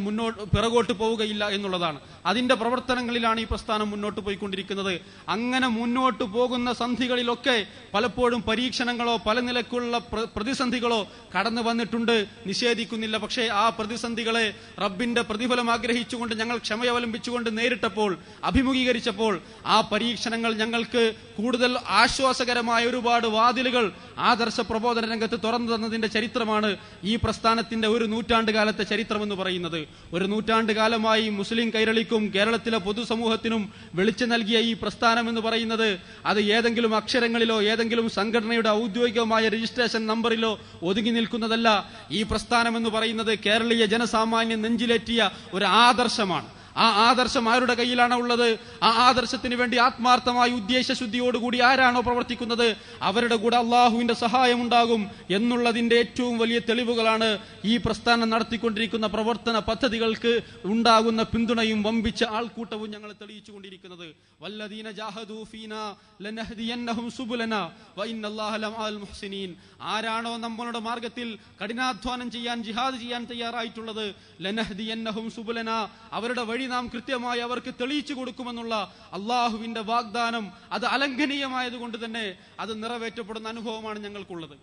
പിറകോട്ട് പോവുകയില്ല എന്നുള്ളതാണ്. അതിന്റെ പ്രവർത്തനങ്ങളിലാണ് ഈ പ്രസ്ഥാനം മുന്നോട്ട് പോയിക്കൊണ്ടിരിക്കുന്നത്. അങ്ങനെ മുന്നോട്ട് പോകുന്ന സന്ധികളിലൊക്കെ പലപ്പോഴും പരീക്ഷണങ്ങളോ പല നിലക്കുള്ള പ്രതിസന്ധികളോ കടന്നു വന്നിട്ടുണ്ട്, നിഷേധിക്കുന്നില്ല. പക്ഷേ ആ പ്രതിസന്ധികളെ റബ്ബിന്റെ പ്രതിഫലം ആഗ്രഹിച്ചുകൊണ്ട് ഞങ്ങൾ ക്ഷമയവലംബിച്ചുകൊണ്ട് നേരിട്ടപ്പോൾ, അഭിമുഖീകരിച്ചപ്പോൾ ആ പരീക്ഷണങ്ങൾ ഞങ്ങൾക്ക് കൂടുതൽ ആശ്വാസകരമായ ഒരുപാട് വാതിലുകൾ ആദർശ പ്രബോധന രംഗത്ത് തുറന്നു തന്നതിന്റെ ചരിത്രമാണ് ഈ പ്രസ്ഥാനത്തിന്റെ ഒരു നൂറ്റാണ്ട് കാലത്തെ ചരിത്രം എന്ന് പറയുന്നത്. ഒരു നൂറ്റാണ്ട് കാലമായി മുസ്ലിം കൈരളിക്കും കേരളത്തിലെ പൊതുസമൂഹത്തിനും വെളിച്ചു നൽകിയ ഈ പ്രസ്ഥാനം എന്ന് പറയുന്നത് അത് ഏതെങ്കിലും അക്ഷരങ്ങളിലോ ഏതെങ്കിലും സംഘടനയുടെ ഔദ്യോഗികമായ രജിസ്ട്രേഷൻ നമ്പറിലോ ഒതുങ്ങി നിൽക്കുന്നതല്ല. ഈ പ്രസ്ഥാനം എന്ന് പറയുന്നത് കേരളീയ ജനസാമാന്യം നെഞ്ചിലേറ്റിയ ഒരു ആദർശമാണ്. ആ ആദർശം ആരുടെ കയ്യിലാണോ ഉള്ളത്, ആ ആദർശത്തിന് വേണ്ടി ആത്മാർത്ഥമായ ഉദ്ദേശശുദ്ധിയോടുകൂടി ആരാണോ പ്രവർത്തിക്കുന്നത് അവരുടെ കൂടെ അള്ളാഹുവിന്റെ സഹായം ഉണ്ടാകും എന്നുള്ളതിന്റെ ഏറ്റവും വലിയ തെളിവുകളാണ് ഈ പ്രസ്ഥാനം നടത്തിക്കൊണ്ടിരിക്കുന്ന പ്രവർത്തന പദ്ധതികൾക്ക് ഉണ്ടാകുന്ന പിന്തുണയും വമ്പിച്ച ആൾക്കൂട്ടവും ഞങ്ങൾ തെളിയിച്ചുകൊണ്ടിരിക്കുന്നത്. വല്ലദീന ജാഹദൂ ഫീനാ ലനഹ്ദിയന്നഹും സുബുലനാ വഇന്നല്ലാഹ ലമഅൽ മുഹ്സിനീൻ. ആരാണോ നമ്മളുടെ മാർഗത്തിൽ കഠിനാധ്വാനം ചെയ്യാൻ, ജിഹാദ് ചെയ്യാൻ തയ്യാറായിട്ടുള്ളത്, ലനഹ്ദിയന്നഹും സുബുലനാ, അവരുടെ വഴി നാം കൃത്യമായി അവർക്ക് തെളിയിച്ചു കൊടുക്കുമെന്നുള്ള അള്ളാഹുവിന്റെ വാഗ്ദാനം അത് അലംഘനീയമായതുകൊണ്ട് തന്നെ അത് നിറവേറ്റപ്പെടുന്ന അനുഭവമാണ് ഞങ്ങൾക്കുള്ളത്.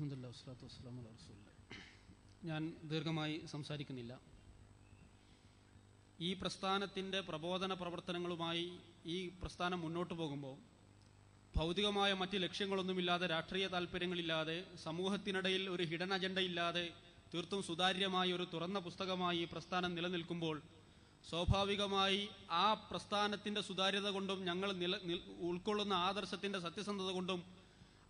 അൽഹംദുലില്ലാഹി വസ്സലാത്തു വസ്സലാമു അലാ റസൂലില്ലാഹ്. ഞാൻ ദീർഘമായി സംസാരിക്കുന്നില്ല. ഈ പ്രസ്ഥാനത്തിൻ്റെ പ്രബോധന പ്രവർത്തനങ്ങളുമായി ഈ പ്രസ്ഥാനം മുന്നോട്ട് പോകുമ്പോൾ ഭൗതികമായ മറ്റ് ലക്ഷ്യങ്ങളൊന്നുമില്ലാതെ, രാഷ്ട്രീയ താല്പര്യങ്ങളില്ലാതെ, സമൂഹത്തിനിടയിൽ ഒരു ഹിഡൻ അജണ്ട ഇല്ലാതെ തീർത്തും സുതാര്യമായ ഒരു തുറന്ന പുസ്തകമായി ഈ പ്രസ്ഥാനം നിലനിൽക്കുമ്പോൾ സ്വാഭാവികമായി ആ പ്രസ്ഥാനത്തിൻ്റെ സുതാര്യത കൊണ്ടും ഞങ്ങൾ ഉൾക്കൊള്ളുന്ന ആദർശത്തിൻ്റെ സത്യസന്ധത കൊണ്ടും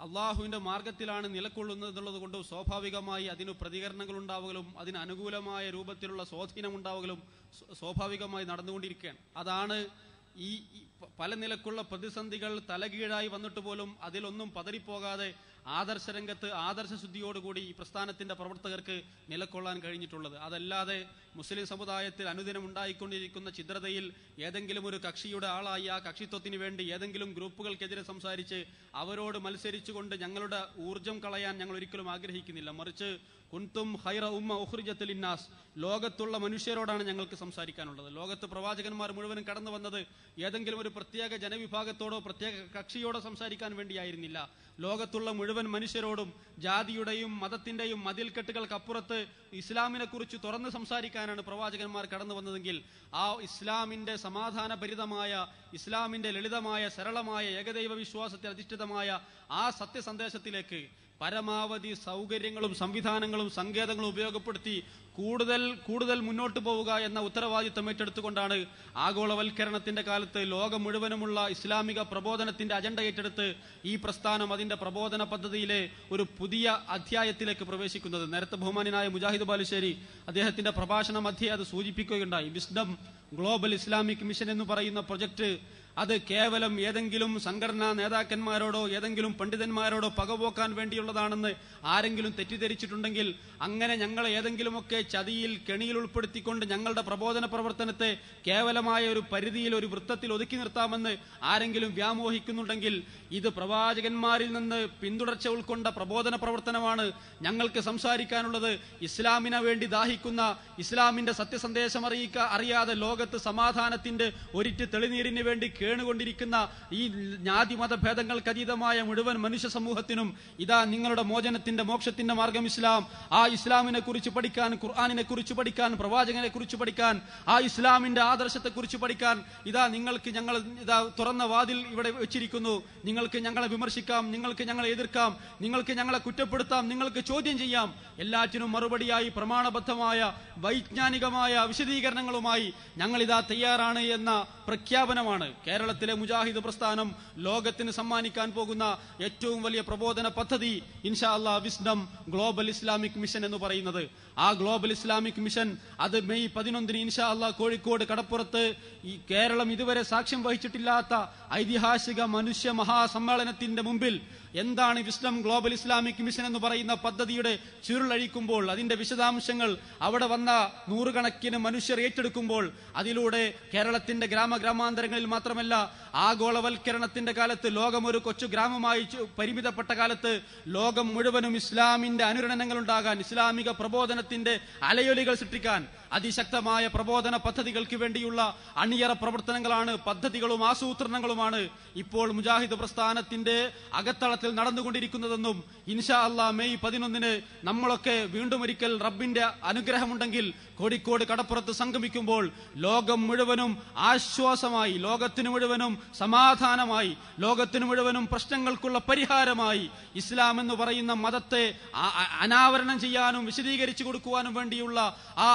അള്ളാഹുവിൻ്റെ മാർഗത്തിലാണ് നിലകൊള്ളുന്നത് എന്നുള്ളത് കൊണ്ടും സ്വാഭാവികമായി അതിന് പ്രതികരണങ്ങൾ ഉണ്ടാവുകയും അതിന് അനുകൂലമായ രൂപത്തിലുള്ള സ്വാധീനമുണ്ടാവുകയും സ്വാഭാവികമായി നടന്നുകൊണ്ടിരിക്കുകയാണ്. അതാണ് ഈ പല നിലക്കുള്ള പ്രതിസന്ധികൾ തലകീഴായി വന്നിട്ട് പോലും അതിലൊന്നും പതറിപ്പോകാതെ ആദർശരംഗത്ത് ആദർശശുദ്ധിയോടുകൂടി ഈ പ്രസ്ഥാനത്തിന്റെ പ്രവർത്തകർക്ക് നിലകൊള്ളാൻ കഴിഞ്ഞിട്ടുള്ളത്. അതല്ലാതെ മുസ്ലിം സമുദായത്തിൽ അനുദിനം ഉണ്ടായിക്കൊണ്ടിരിക്കുന്ന ഛിദ്രതയിൽ ഏതെങ്കിലും ഒരു കക്ഷിയുടെ ആളായി ആ കക്ഷിത്വത്തിന് വേണ്ടി ഏതെങ്കിലും ഗ്രൂപ്പുകൾക്കെതിരെ സംസാരിച്ച് അവരോട് മത്സരിച്ചുകൊണ്ട് ഞങ്ങളുടെ ഊർജം കളയാൻ ഞങ്ങൾ ഒരിക്കലും ആഗ്രഹിക്കുന്നില്ല. മറിച്ച് കുൻതും ഖൈറ ഉമ്മ ഉഖ്രിജത് ലിന്നാസ്, ലോകത്തുള്ള മനുഷ്യരോടാണ് ഞങ്ങൾക്ക് സംസാരിക്കാനുള്ളത്. ലോകത്ത് പ്രവാചകന്മാർ മുഴുവനും കടന്നു വന്നത് ഏതെങ്കിലും ഒരു പ്രത്യേക ജനവിഭാഗത്തോടോ പ്രത്യേക കക്ഷിയോടോ സംസാരിക്കാൻ വേണ്ടിയായിരുന്നില്ല. ലോകത്തുള്ള മുഴുവൻ മനുഷ്യരോടും ജാതിയുടെയും മതത്തിന്റെയും മതിൽക്കെട്ടുകൾക്കപ്പുറത്ത് ഇസ്ലാമിനെ കുറിച്ച് തുറന്ന് സംസാരിക്കാനാണ് പ്രവാചകന്മാർ കടന്നു വന്നതെങ്കിൽ ആ ഇസ്ലാമിന്റെ സമാധാനഭരിതമായ, ഇസ്ലാമിന്റെ ലളിതമായ, സരളമായ, ഏകദൈവ വിശ്വാസത്തിൽ അധിഷ്ഠിതമായ ആ സത്യസന്ദേശത്തിലേക്ക് പരമാവധി സൗകര്യങ്ങളും സംവിധാനങ്ങളും സങ്കേതങ്ങളും ഉപയോഗപ്പെടുത്തി കൂടുതൽ മുന്നോട്ട് പോവുക എന്ന ഉത്തരവാദിത്തം ഏറ്റെടുത്തുകൊണ്ടാണ് ആഗോളവൽക്കരണത്തിന്റെ കാലത്ത് ലോകം മുഴുവനുമുള്ള ഇസ്ലാമിക പ്രബോധനത്തിന്റെ അജണ്ട ഏറ്റെടുത്ത് ഈ പ്രസ്ഥാനം അതിന്റെ പ്രബോധന പദ്ധതിയിലെ ഒരു പുതിയ അധ്യായത്തിലേക്ക് പ്രവേശിക്കുന്നത്. നേരത്തെ ബഹുമാനായ മുജാഹിദ് ബാലുശ്ശേരി അദ്ദേഹത്തിന്റെ പ്രഭാഷണ മധ്യേ അത് സൂചിപ്പിക്കുകയുണ്ടായി. വിസ്ഡം ഗ്ലോബൽ ഇസ്ലാമിക് മിഷൻ എന്ന് പറയുന്ന പ്രൊജക്ട് അത് കേവലം ഏതെങ്കിലും സംഘടനാ നേതാക്കന്മാരോടോ ഏതെങ്കിലും പണ്ഡിതന്മാരോടോ പകപോക്കാൻ വേണ്ടിയുള്ളതാണെന്ന് ആരെങ്കിലും തെറ്റിദ്ധരിച്ചിട്ടുണ്ടെങ്കിൽ അങ്ങനെ ഞങ്ങളെ ഏതെങ്കിലുമൊക്കെ ചതിയിൽ കെണിയിൽ ഉൾപ്പെടുത്തിക്കൊണ്ട് ഞങ്ങളുടെ പ്രബോധന പ്രവർത്തനത്തെ കേവലമായ ഒരു പരിധിയിൽ, ഒരു വൃത്തത്തിൽ ഒതുക്കി നിർത്താമെന്ന് ആരെങ്കിലും വ്യാമോഹിക്കുന്നുണ്ടെങ്കിൽ ഇത് പ്രവാചകന്മാരിൽ നിന്ന് പിന്തുടർച്ച ഉൾക്കൊണ്ട പ്രബോധന പ്രവർത്തനമാണ്. ഞങ്ങൾക്ക് സംസാരിക്കാനുള്ളത് ഇസ്ലാമിനെ വേണ്ടി ദാഹിക്കുന്ന, ഇസ്ലാമിന്റെ സത്യസന്ദേശം അറിയാതെ ലോകത്ത് സമാധാനത്തിന്റെ ഒരിറ്റ് തെളിനീരിന് വേണ്ടി കേണുകൊണ്ടിരിക്കുന്ന ഈ ജാതിമത ഭേദങ്ങൾക്കതീതമായ മുഴുവൻ മനുഷ്യ സമൂഹത്തിനും ഇതാ നിങ്ങളുടെ മോചനത്തിന്റെ, മോക്ഷത്തിന്റെ മാർഗം ഇസ്ലാം. ആ ഇസ്ലാമിനെ കുറിച്ച് പഠിക്കാൻ, ഖുർആനിനെ കുറിച്ച് പഠിക്കാൻ, പ്രവാചകനെ കുറിച്ച് പഠിക്കാൻ, ആ ഇസ്ലാമിന്റെ ആദർശത്തെ കുറിച്ച് പഠിക്കാൻ ഇതാ നിങ്ങൾക്ക് ഞങ്ങൾ ഇതാ തുറന്ന വാതിൽ ഇവിടെ വെച്ചിരിക്കുന്നു. നിങ്ങൾക്ക് ഞങ്ങളെ വിമർശിക്കാം, നിങ്ങൾക്ക് ഞങ്ങളെ എതിർക്കാം, നിങ്ങൾക്ക് ഞങ്ങളെ കുറ്റപ്പെടുത്താം, നിങ്ങൾക്ക് ചോദ്യം ചെയ്യാം. എല്ലാറ്റിനും മറുപടിയായി പ്രമാണബദ്ധമായ വൈജ്ഞാനികമായ വിശദീകരണങ്ങളുമായി ഞങ്ങൾ ഇതാ തയ്യാറാണ് എന്ന പ്രഖ്യാപനമാണ് കേരളത്തിലെ മുജാഹിദ് പ്രസ്ഥാനം ലോകത്തിന് സമ്മാനിക്കാൻ പോകുന്ന ഏറ്റവും വലിയ പ്രബോധന പദ്ധതി ഇൻഷാ അല്ലാഹ് വിസ്ഡം ഗ്ലോബൽ ഇസ്ലാമിക് മിഷൻ എന്ന് പറയുന്നത്. ആ ഗ്ലോബൽ ഇസ്ലാമിക് മിഷൻ അത് മെയ് 11 ഇൻഷാ അല്ലാഹ് കോഴിക്കോട് കടപ്പുറത്ത് ഈ കേരളം ഇതുവരെ സാക്ഷ്യം വഹിച്ചിട്ടില്ലാത്ത ഐതിഹാസിക മനുഷ്യ മഹാസമ്മേളനത്തിന്റെ മുമ്പിൽ എന്താണ് വിസ്ഡം ഗ്ലോബൽ ഇസ്ലാമിക് മിഷൻ എന്ന് പറയുന്ന പദ്ധതിയുടെ ചുരുളഴിക്കുമ്പോൾ, അതിന്റെ വിശദാംശങ്ങൾ അവിടെ വന്ന നൂറുകണക്കിന് മനുഷ്യർ ഏറ്റെടുക്കുമ്പോൾ, അതിലൂടെ കേരളത്തിന്റെ ഗ്രാമാന്തരങ്ങളിൽ മാത്രമല്ല ആഗോളവൽക്കരണത്തിന്റെ കാലത്ത് ലോകം ഒരു കൊച്ചു ഗ്രാമമായി പരിമിതപ്പെട്ട കാലത്ത് ലോകം മുഴുവനും ഇസ്ലാമിന്റെ അനുരണനങ്ങൾ ഉണ്ടാകാൻ, ഇസ്ലാമിക പ്രബോധനത്തിന്റെ അലയൊലികൾ സൃഷ്ടിക്കാൻ അതിശക്തമായ പ്രബോധന പദ്ധതികൾക്ക് വേണ്ടിയുള്ള അണിയറ പ്രവർത്തനങ്ങളാണ്, പദ്ധതികളും ആസൂത്രണങ്ങളുമാണ് ഇപ്പോൾ മുജാഹിദ് പ്രസ്ഥാനത്തിന്റെ അകത്തളത്തിൽ നടന്നുകൊണ്ടിരിക്കുന്നതെന്നും ഇൻഷാ അല്ലാഹ് മെയ് 11 നമ്മളൊക്കെ വീണ്ടും ഒരിക്കൽ റബ്ബിന്റെ അനുഗ്രഹമുണ്ടെങ്കിൽ കോഴിക്കോട് കടപ്പുറത്ത് സംഗമിക്കുമ്പോൾ ലോകം മുഴുവനും ആശ്വാസമായി, ലോകത്തിനു മുഴുവനും സമാധാനമായി, ലോകത്തിനു മുഴുവനും പ്രശ്നങ്ങൾക്കുള്ള പരിഹാരമായി ഇസ്ലാം എന്ന് പറയുന്ന മതത്തെ അനാവരണം ചെയ്യാനും വിശദീകരിച്ചു കൊടുക്കുവാനും വേണ്ടിയുള്ള ആ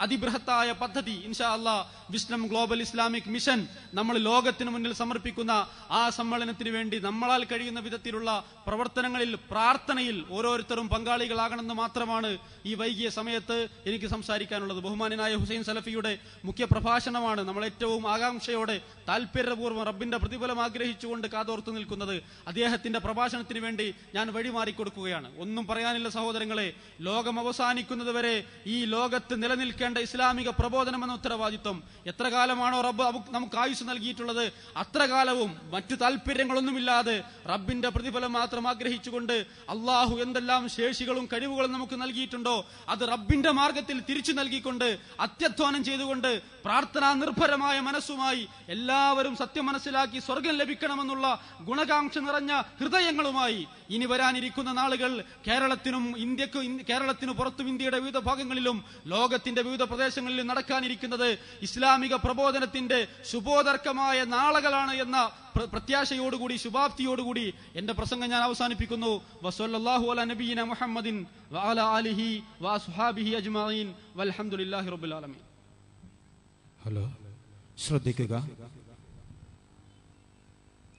അതിബൃഹത്തായ പദ്ധതി ഇൻഷാ അല്ലാഹ് വിസ്ഡം ഗ്ലോബൽ ഇസ്ലാമിക് മിഷൻ നമ്മൾ ലോകത്തിന് മുന്നിൽ സമർപ്പിക്കുന്ന ആ സമ്മേളനത്തിന് വേണ്ടി നമ്മളാൽ കഴിയുന്ന വിധത്തിലുള്ള പ്രവർത്തനങ്ങളിൽ, പ്രാർത്ഥനയിൽ ഓരോരുത്തരും പങ്കാളികളാകണമെന്ന് മാത്രമാണ് ഈ വൈകിയ സമയത്ത് എനിക്ക് സംസാരിക്കാനുള്ളത്. ബഹുമാനായ ഹുസൈൻ സലഫിയുടെ മുഖ്യ പ്രഭാഷണമാണ് നമ്മൾ ഏറ്റവും ആകാംക്ഷയോടെ താല്പര്യപൂർവ്വം റബ്ബിന്റെ പ്രതിഫലം ആഗ്രഹിച്ചുകൊണ്ട് കാതോർത്തു നിൽക്കുന്നത്. അദ്ദേഹത്തിന്റെ പ്രഭാഷണത്തിന് വേണ്ടി ഞാൻ വഴിമാറിക്കൊടുക്കുകയാണ്. ഒന്നും പറയാനില്ല സഹോദരങ്ങളെ, ലോകം അവസാനിക്കുന്നത് വരെ ഈ ലോകത്ത് നിലനിൽക്കേണ്ട ഇസ്ലാമിക പ്രബോധനം എന്ന ഉത്തരവാദിത്വം എത്ര കാലമാണോ റബ്ബ് നമുക്ക് ആയുസ് നൽകിയിട്ടുള്ളത് അത്ര കാലവും മറ്റു താല്പര്യങ്ങളൊന്നുമില്ലാതെ റബ്ബിന്റെ പ്രതിഫലം മാത്രം ആഗ്രഹിച്ചുകൊണ്ട് അള്ളാഹു എന്തെല്ലാം ശേഷികളും കഴിവുകളും നമുക്ക് നൽകിയിട്ടുണ്ടോ അത് റബ്ബിന്റെ മാർഗത്തിൽ തിരിച്ചു നൽകിക്കൊണ്ട്, അത്യധ്വാനം ചെയ്തുകൊണ്ട് പ്രാർത്ഥനാ നിർഭരമായ മനസ്സുമായി എല്ലാവരും സത്യം മനസ്സിലാക്കി സ്വർഗം ലഭിക്കണമെന്നുള്ള ഗുണകാംക്ഷ നിറഞ്ഞ ഹൃദയങ്ങളുമായി ഇനി വരാനിരിക്കുന്ന നാളുകൾ കേരളത്തിനു പുറത്തും ഇന്ത്യയുടെ വിവിധ ഭാഗങ്ങളിലും ലോകത്തിന്റെ വിവിധ പ്രദേശങ്ങളിലും നടക്കാനിരിക്കുന്നത് ഇസ്ലാമിക പ്രബോധനത്തിന്റെ ശുഭോദർക്കമായ നാളുകളാണ് എന്ന പ്രത്യാശയോടുകൂടി ശുഭാപ്തിയോടുകൂടി എന്റെ പ്രസംഗം ഞാൻ അവസാനിപ്പിക്കുന്നു. വസല്ലല്ലാഹു അലാ നബിയിന മുഹമ്മദിൻ വഅലാ ആലിഹി വഅസ്ഹാബിഹി അജ്മഈൻ വൽഹംദുലില്ലാഹി റബ്ബിൽ ആലമീൻ. ഹലോ, ശ്രദ്ധിക്കുക.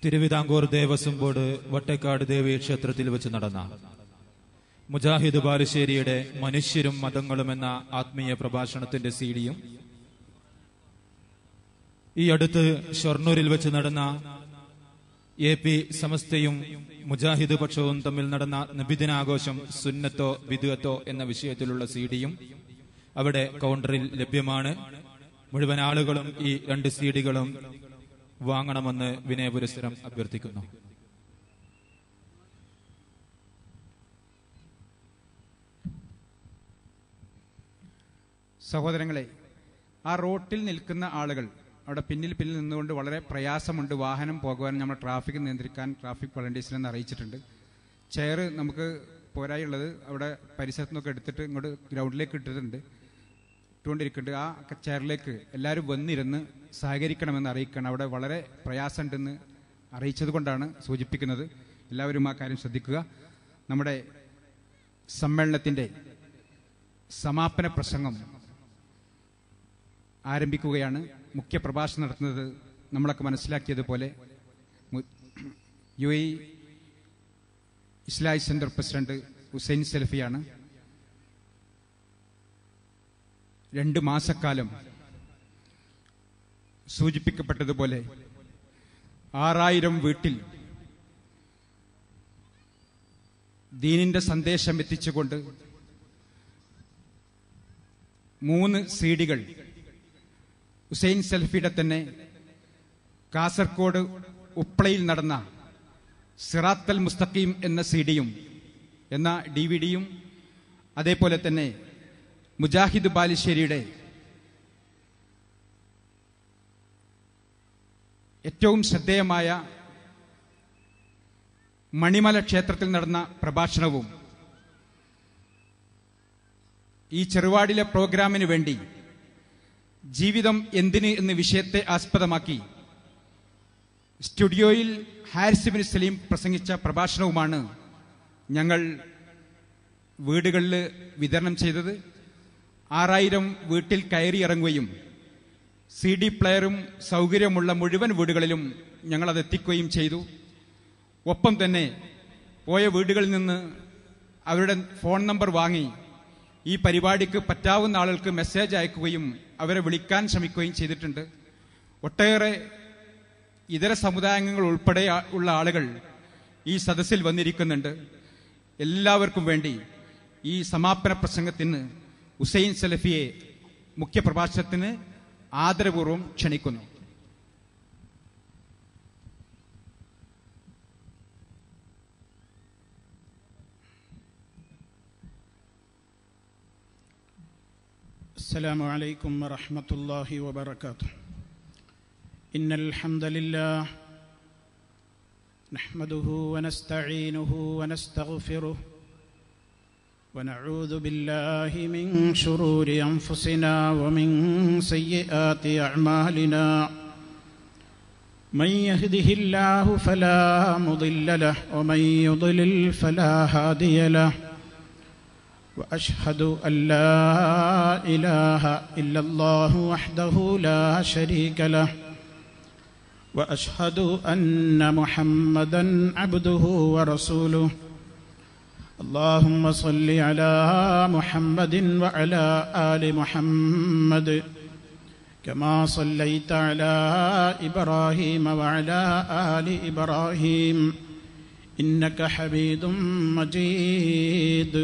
തിരുവിതാംകൂർ ദേവസ്വം ബോർഡ് വട്ടേക്കാട് ദേവീ ക്ഷേത്രത്തിൽ വെച്ച് നടന്ന മുജാഹിദ് ബാലുശ്ശേരിയുടെ മനുഷ്യരും മതങ്ങളും എന്ന ആത്മീയ പ്രഭാഷണത്തിന്റെ സീഡിയും ഈ അടുത്ത് ഷൊർണൂരിൽ വെച്ച് നടന്ന AP സമസ്തയും മുജാഹിദ് പക്ഷവും തമ്മിൽ നടന്ന നബിദിനാഘോഷം സുന്നത്തോ ബിദ്അത്തോ എന്ന വിഷയത്തിലുള്ള സീഡിയും അവിടെ കൗണ്ടറിൽ ലഭ്യമാണ്. മുഴുവൻ ആളുകളും ഈ 2 സീഡികളും വാങ്ങണമെന്ന് വിനയപുരസ്സരം അഭ്യർത്ഥിക്കുന്നു. സഹോദരങ്ങളെ, ആ റോട്ടിൽ നിൽക്കുന്ന ആളുകൾ അവിടെ പിന്നിൽ നിന്നുകൊണ്ട് വളരെ പ്രയാസമുണ്ട് വാഹനം പോകുവാൻ. നമ്മൾ ട്രാഫിക് നിയന്ത്രിക്കാൻ ട്രാഫിക് വളണ്ടിയേഴ്സിനെ അറിയിച്ചിട്ടുണ്ട്. ചെയർ നമുക്ക് പോരായുള്ളത് അവിടെ പരിസരത്തു നിന്നൊക്കെ എടുത്തിട്ട് ഇങ്ങോട്ട് ഗ്രൗണ്ടിലേക്ക് ഇട്ടുകൊണ്ടിരിക്കുന്നുണ്ട്. ആ ചെയറിലേക്ക് എല്ലാവരും വന്നിരുന്ന് സഹകരിക്കണമെന്ന് അറിയിക്കണം. അവിടെ വളരെ പ്രയാസമുണ്ടെന്ന് അറിയിച്ചത് കൊണ്ടാണ് സൂചിപ്പിക്കുന്നത്. എല്ലാവരും ആ കാര്യം ശ്രദ്ധിക്കുക. നമ്മുടെ സമ്മേളനത്തിൻ്റെ സമാപന പ്രസംഗം ആരംഭിക്കുകയാണ്. മുഖ്യ പ്രഭാഷണം നടത്തുന്നത് നമ്മളൊക്കെ മനസ്സിലാക്കിയതുപോലെ UAE ഇസ്ലാഹി സെന്റർ പ്രസിഡന്റ് ഹുസൈൻ സലഫിയാണ്. 2 മാസക്കാലം സൂചിപ്പിക്കപ്പെട്ടതുപോലെ 6000 വീട്ടിൽ ദീനിന്റെ സന്ദേശം എത്തിച്ചുകൊണ്ട് 3 സീഡികൾ ഹുസൈൻ സലഫിയുടെ തന്നെ കാസർഗോഡ് ഉപ്പളയിൽ നടന്ന സിറാത്തൽ മുസ്തഖീം എന്ന സീഡിയും എന്ന DVD-യും അതേപോലെ തന്നെ മുജാഹിദ് ബാലുശ്ശേരിയുടെ ഏറ്റവും ശ്രദ്ധേയമായ മണിമല ക്ഷേത്രത്തിൽ നടന്ന പ്രഭാഷണവും ഈ ചെറുവാടിലെ പ്രോഗ്രാമിന് വേണ്ടി ജീവിതം എന്തിന് എന്ന വിഷയത്തെ ആസ്പദമാക്കി സ്റ്റുഡിയോയിൽ ഹാരിസ് ബിൻ സലീം പ്രസംഗിച്ച പ്രഭാഷണവുമാണ് ഞങ്ങൾ വീടുകളിൽ വിതരണം ചെയ്തത്. 6000 വീട്ടിൽ കയറിയിറങ്ങുകയും CD പ്ലെയറും സൗകര്യമുള്ള മുഴുവൻ വീടുകളിലും ഞങ്ങളത് എത്തിക്കുകയും ചെയ്തു. ഒപ്പം തന്നെ പോയ വീടുകളിൽ നിന്ന് അവരുടെ ഫോൺ നമ്പർ വാങ്ങി ഈ പരിപാടിക്ക് പറ്റാവുന്ന ആളുകൾക്ക് മെസ്സേജ് അയക്കുകയും അവരെ വിളിക്കാൻ ശ്രമിക്കുകയും ചെയ്തിട്ടുണ്ട്. ഒട്ടേറെ ഇതര സമുദായങ്ങൾ ഉൾപ്പെടെ ഉള്ള ആളുകൾ ഈ സദസ്സിൽ വന്നിരിക്കുന്നുണ്ട്. എല്ലാവർക്കും വേണ്ടി ഈ സമാപന പ്രസംഗത്തിന് ഹുസൈൻ സലഫിയെ മുഖ്യപ്രഭാഷണത്തിന് ആദരപൂർവ്വം ക്ഷണിക്കുന്നു. السلام عليكم ورحمة الله وبركاته. إن الحمد لله نحمده ونستعينه ونستغفره ونعوذ بالله من شرور أنفسنا ومن سيئات أعمالنا. من يهده الله فلا مضل له ومن يضلل فلا هادي له. وأشهد أن لا إله إلا الله وحده لا شريك له. وأشهد أن محمدًا عبده ورسوله. اللهم صل على محمد وعلى آل محمد كما صليت على إبراهيم وعلى آل إبراهيم إنك حميد مجيد.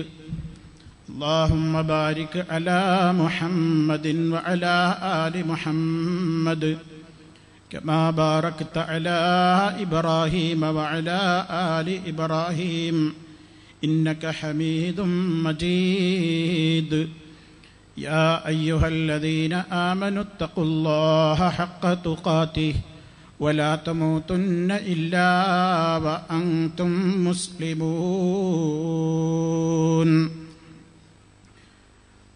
اللهم بارك على محمد وعلى آل محمد كما باركت على إبراهيم وعلى آل إبراهيم إنك حميد مجيد. يا أيها الذين آمنوا اتقوا الله حق تقاته ولا تموتن إلا وأنتم مسلمون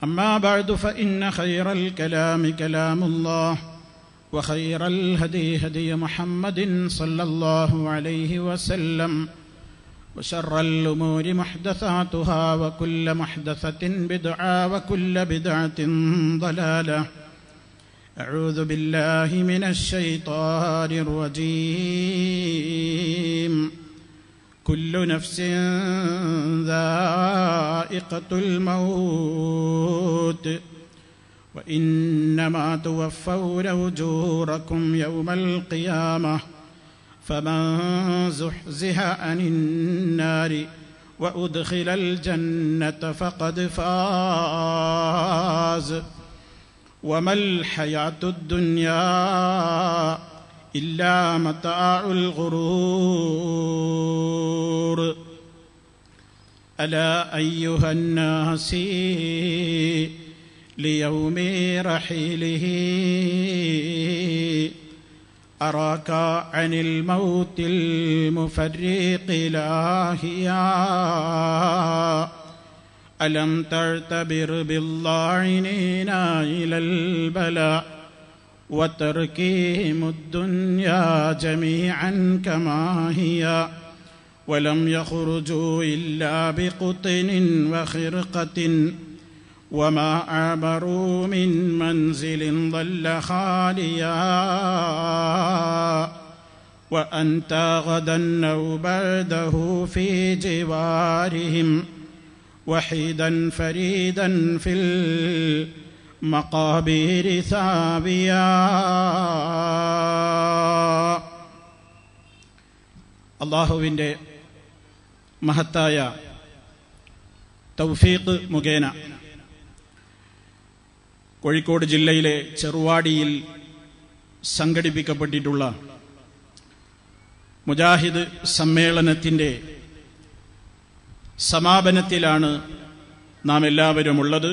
أما بعد فإن خير الكلام كلام الله وخير الهدي هدي محمد صلى الله عليه وسلم وشر الأمور محدثاتها وكل محدثة بدعة وكل بدعة ضلالة أعوذ بالله من الشيطان الرجيم كل نفس ذائقة الموت وإنما توفون أجوركم يوم القيامة فمن زحزح عن النار وأدخل الجنة فقد فاز وما الحياة الدنيا إلا متاع الغرور ألا أيها الناس ليوم رحيله أراك عن الموت المفرق لاهيا ألم تعتبر بالضاعنين إلى البلاء وتركهم الدنيا جميعا كما هي ولم يخرجوا إلا بقطن وخرقة وما عبروا من منزل ظل خاليا وأنت غدا أو بعده في جوارهم وحيدا فريدا في المقابر ثابيا അല്ലാഹുവിൻ്റെ മഹത്തായ തൗഫീഖ് മുഖേന കോഴിക്കോട് ജില്ലയിലെ ചെറുവാടിയിൽ സംഘടിപ്പിക്കപ്പെട്ടിട്ടുള്ള മുജാഹിദ് സമ്മേളനത്തിൻ്റെ സമാപനത്തിലാണ് നാം എല്ലാവരും ഉള്ളത്.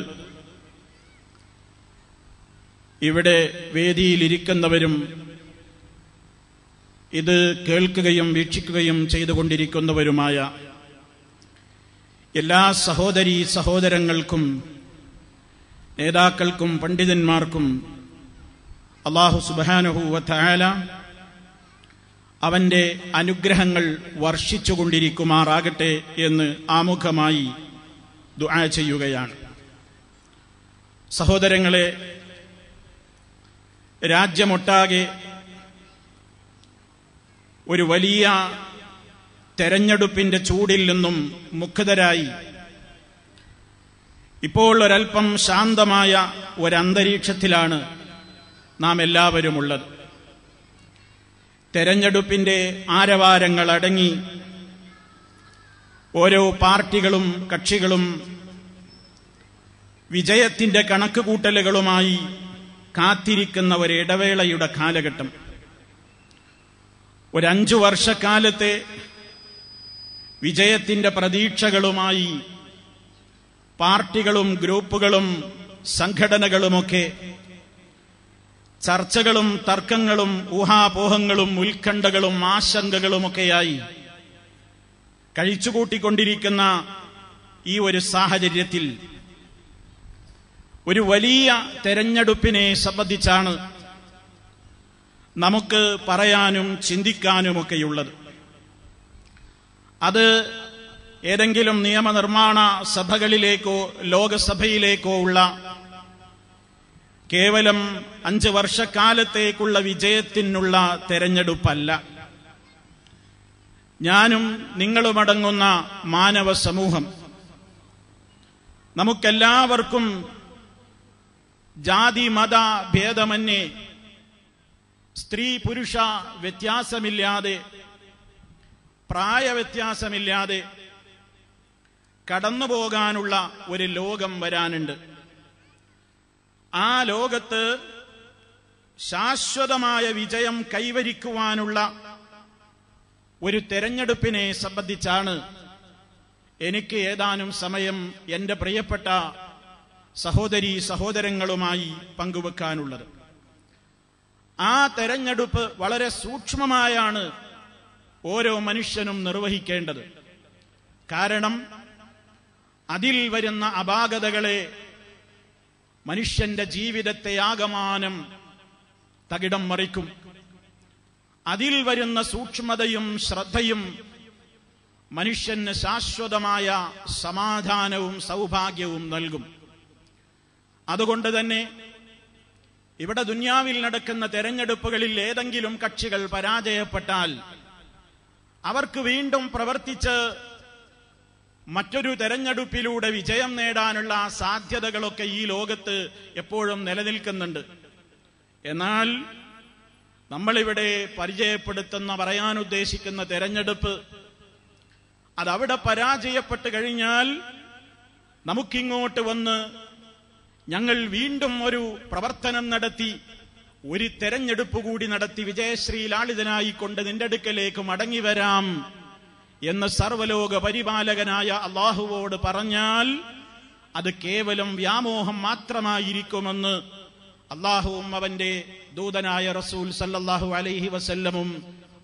ഇവിടെ വേദിയിലിരിക്കുന്നവരും ഇത് കേൾക്കുകയും വീക്ഷിക്കുകയും ചെയ്തുകൊണ്ടിരിക്കുന്നവരുമായ എല്ലാ സഹോദരീ സഹോദരങ്ങൾക്കും നേതാക്കൾക്കും പണ്ഡിതന്മാർക്കും അല്ലാഹു സുബ്ഹാനഹു വ തആല അവന്റെ അനുഗ്രഹങ്ങൾ വർഷിച്ചുകൊണ്ടിരിക്കുമാറാകട്ടെ എന്ന് ആമുഖമായി ദുആ ചെയ്യുകയാണ്. സഹോദരങ്ങളെ, രാജ്യമൊട്ടാകെ ഒരു വലിയ തെരഞ്ഞെടുപ്പിന്റെ ചൂടിൽ നിന്നും മുക്തരായി ഇപ്പോൾ ഒരൽപ്പം ശാന്തമായ ഒരന്തരീക്ഷത്തിലാണ് നാം എല്ലാവരും ഉള്ളത്. തെരഞ്ഞെടുപ്പിന്റെ ആരവാരങ്ങൾ അടങ്ങി ഓരോ പാർട്ടികളും കക്ഷികളും വിജയത്തിന്റെ കണക്കുകൂട്ടലുകളുമായി കാത്തിരിക്കുന്ന ഒരിടവേളയുടെ കാലഘട്ടം. ഒരു 5 വർഷക്കാലത്തെ വിജയത്തിന്റെ പ്രതീക്ഷകളുമായി പാർട്ടികളും ഗ്രൂപ്പുകളും സംഘടനകളുമൊക്കെ ചർച്ചകളും തർക്കങ്ങളും ഊഹാപോഹങ്ങളും ഉത്കണ്ഠകളും ആശങ്കകളുമൊക്കെയായി കഴിച്ചുകൂട്ടിക്കൊണ്ടിരിക്കുന്ന ഈ ഒരു സാഹചര്യത്തിൽ ഒരു വലിയ തെരഞ്ഞെടുപ്പിനെ സംബന്ധിച്ചാണ് നമുക്ക് പറയാനും ചിന്തിക്കാനുമൊക്കെയുള്ളത്. അത് ഏതെങ്കിലും നിയമനിർമ്മാണ സഭകളിലേക്കോ ലോകസഭയിലേക്കോ ഉള്ള കേവലം 5 വർഷക്കാലത്തേക്കുള്ള വിജയത്തിനുള്ള തെരഞ്ഞെടുപ്പല്ല. ഞാനും നിങ്ങളുമടങ്ങുന്ന മാനവ സമൂഹം, നമുക്കെല്ലാവർക്കും ജാതി മത ഭേദമന്യേ സ്ത്രീ പുരുഷ വ്യത്യാസമില്ലാതെ പ്രായവ്യത്യാസമില്ലാതെ കടന്നുപോകാനുള്ള ഒരു ലോകം വരാനുണ്ട്. ആ ലോകത്ത് ശാശ്വതമായ വിജയം കൈവരിക്കുവാനുള്ള ഒരു തെരഞ്ഞെടുപ്പിനെ സംബന്ധിച്ചാണ് എനിക്ക് ഏതാനും സമയം എന്റെ പ്രിയപ്പെട്ട സഹോദരീ സഹോദരങ്ങളുമായി പങ്കുവെക്കാനുള്ളത്. ആ തെരഞ്ഞെടുപ്പ് വളരെ സൂക്ഷ്മമായാണ് ഓരോ മനുഷ്യനും നിർവഹിക്കേണ്ടത്. കാരണം അതിൽ വരുന്ന അപാകതകളെ മനുഷ്യന്റെ ജീവിതത്തെ ആകമാനം തകിടം മറിക്കും. അതിൽ വരുന്ന സൂക്ഷ്മതയും ശ്രദ്ധയും മനുഷ്യന് ശാശ്വതമായ സമാധാനവും സൗഭാഗ്യവും നൽകും. അതുകൊണ്ട് തന്നെ ഇവിടെ ദുനിയാവിൽ നടക്കുന്ന തെരഞ്ഞെടുപ്പുകളിൽ ഏതെങ്കിലും കക്ഷികൾ പരാജയപ്പെട്ടാൽ അവർക്ക് വീണ്ടും പ്രവർത്തിച്ച് മറ്റൊരു തെരഞ്ഞെടുപ്പിലൂടെ വിജയം നേടാനുള്ള സാധ്യതകളൊക്കെ ഈ ലോകത്ത് എപ്പോഴും നിലനിൽക്കുന്നുണ്ട്. എന്നാൽ നമ്മളിവിടെ പരിചയപ്പെടുത്തുന്ന പറയാൻ ഉദ്ദേശിക്കുന്ന തെരഞ്ഞെടുപ്പ് അതവിടെ പരാജയപ്പെട്ട് കഴിഞ്ഞാൽ നമുക്കിങ്ങോട്ട് വന്ന് ഞങ്ങൾ വീണ്ടും ഒരു പ്രവർത്തനം നടത്തി ഒരു തെരഞ്ഞെടുപ്പ് കൂടി നടത്തി വിജയശ്രീ ലാളിതനായിക്കൊണ്ട് നിന്റെ അടുക്കലേക്ക് മടങ്ങി വരാം എന്ന് സർവലോക പരിപാലകനായ അള്ളാഹുവോട് പറഞ്ഞാൽ അത് കേവലം വ്യാമോഹം മാത്രമായിരിക്കുമെന്ന് അള്ളാഹുവും അവന്റെ ദൂതനായ റസൂൽ സല്ലല്ലാഹു അലൈഹി വസല്ലമും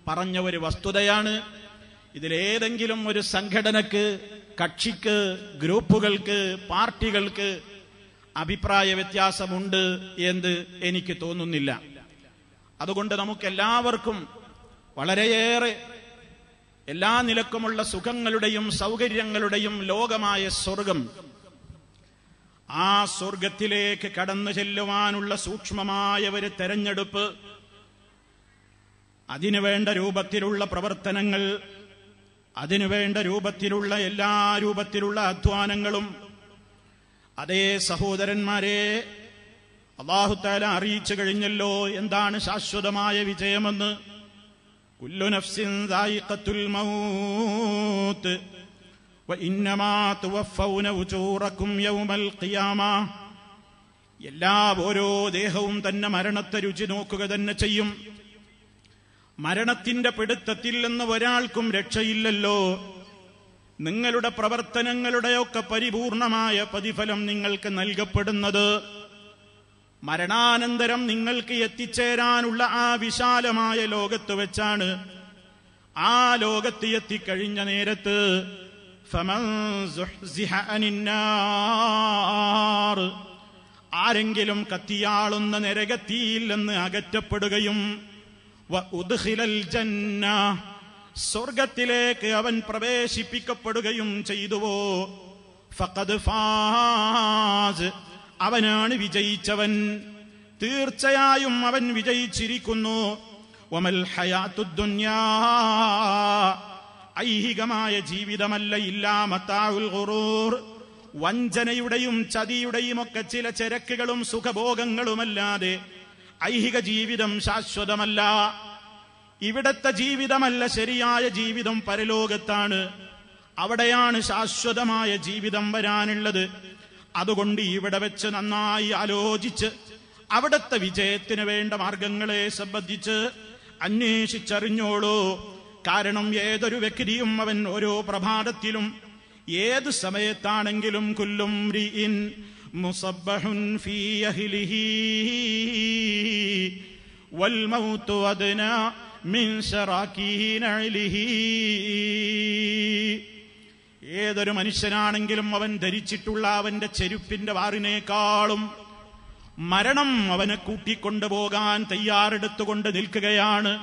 പറഞ്ഞ ഒരു വസ്തുതയാണ്. ഇതിലേതെങ്കിലും ഒരു സംഘടനക്ക്, കക്ഷിക്ക്, ഗ്രൂപ്പുകൾക്ക്, പാർട്ടികൾക്ക് അഭിപ്രായ വ്യത്യാസമുണ്ട് എന്ന് എനിക്ക് തോന്നുന്നില്ല. അതുകൊണ്ട് നമുക്കെല്ലാവർക്കും വളരെയേറെ എല്ലാ നിലക്കുമുള്ള സുഖങ്ങളുടെയും സൗകര്യങ്ങളുടെയും ലോകമായ സ്വർഗം, ആ സ്വർഗത്തിലേക്ക് കടന്നു ചെല്ലുവാനുള്ള സൂക്ഷ്മമായ ഒരു തെരഞ്ഞെടുപ്പ്, അതിനുവേണ്ട രൂപത്തിലുള്ള പ്രവർത്തനങ്ങൾ, അതിനുവേണ്ട രൂപത്തിലുള്ള എല്ലാ രൂപത്തിലുള്ള അധ്വാനങ്ങളും അതേ സഹോദരന്മാരെ അല്ലാഹു തആല അറിയിച്ചു കഴിഞ്ഞല്ലോ എന്താണ് ശാശ്വതമായ വിജയമെന്ന്. കുല്ലു നഫ്സിൻ ദായിഖത്തുൽ മൗത്ത് വഇന്നമാ തുവഫൗന ഉജൂറക്കും യൗമൽ ഖിയാമ. ഓരോ ദേഹവും തന്നെ മരണത്തെ രുചി നോക്കുക തന്നെ ചെയ്യും. മരണത്തിന്റെ പിടുത്തത്തിൽ നിന്ന് ഒരാൾക്കും രക്ഷയില്ലല്ലോ. നിങ്ങളുടെ പ്രവർത്തനങ്ങളുടെയൊക്കെ പരിപൂർണമായ പ്രതിഫലം നിങ്ങൾക്ക് നൽകപ്പെടുന്നത് മരണാനന്തരം നിങ്ങൾക്ക് എത്തിച്ചേരാനുള്ള ആ വിശാലമായ ലോകത്ത് വെച്ചാണ്. ആ ലോകത്ത് എത്തിക്കഴിഞ്ഞ നേരത്ത് ഫമൻ സുഹ്സിഹ അനിന്നാർ, ആരെങ്കിലും കത്തിയാളുന്ന നരകത്തിയിൽ നിന്ന് അകറ്റപ്പെടുകയും വഉദ്ഖിലൽ ജന്ന, സ്വർഗത്തിലേക്ക് അവൻ പ്രവേശിപ്പിക്കപ്പെടുകയും ചെയ്തുവോ ഫഖദ് ഫാസ്, അവനാണ് വിജയിച്ചവൻ. തീർച്ചയായും അവൻ വിജയിച്ചിരിക്കുന്നു. വമൽ ഹയാത്തുദ് ദുനിയാ, ഐഹികമായ ജീവിതമല്ല, ഇല്ലാ മതാഉൽ ഖുറൂർ, വഞ്ചനയുടെയും ചതിയുടെയും ഒക്കെ ചില ചരക്കുകളും സുഖഭോഗങ്ങളുമല്ലാതെ ഐഹിക ജീവിതം ശാശ്വതമല്ല. ഇവിടത്തെ ജീവിതമല്ല ശരിയായ ജീവിതം, പരലോകത്താണ്. അവിടെയാണ് ശാശ്വതമായ ജീവിതം വരാനുള്ളത്. അതുകൊണ്ട് ഇവിടെ വെച്ച് നന്നായി ആലോചിച്ച് അവിടത്തെ വിജയത്തിന് വേണ്ട മാർഗങ്ങളെ സംബന്ധിച്ച് അന്വേഷിച്ചറിഞ്ഞോളൂ. കാരണം ഏതൊരു വ്യക്തിയും അവൻ ഓരോ പ്രഭാതത്തിലും ഏത് സമയത്താണെങ്കിലും കുല്ലും റിഇൻ മുസബ്ബഹുൻ ഫീ അഹ്ലിഹി വൽ മൗതു അദ്നാ മിൻ ശറാകീന അലിഹി. ഏതൊരു മനുഷ്യനാണെങ്കിലും അവൻ ധരിച്ചിട്ടുള്ള അവന്റെ ചെരുപ്പിന്റെ വാറിനേക്കാളും മരണം അവനെ കൂട്ടിക്കൊണ്ടുപോകാൻ തയ്യാറെടുത്തുകൊണ്ട് നിൽക്കുകയാണ്.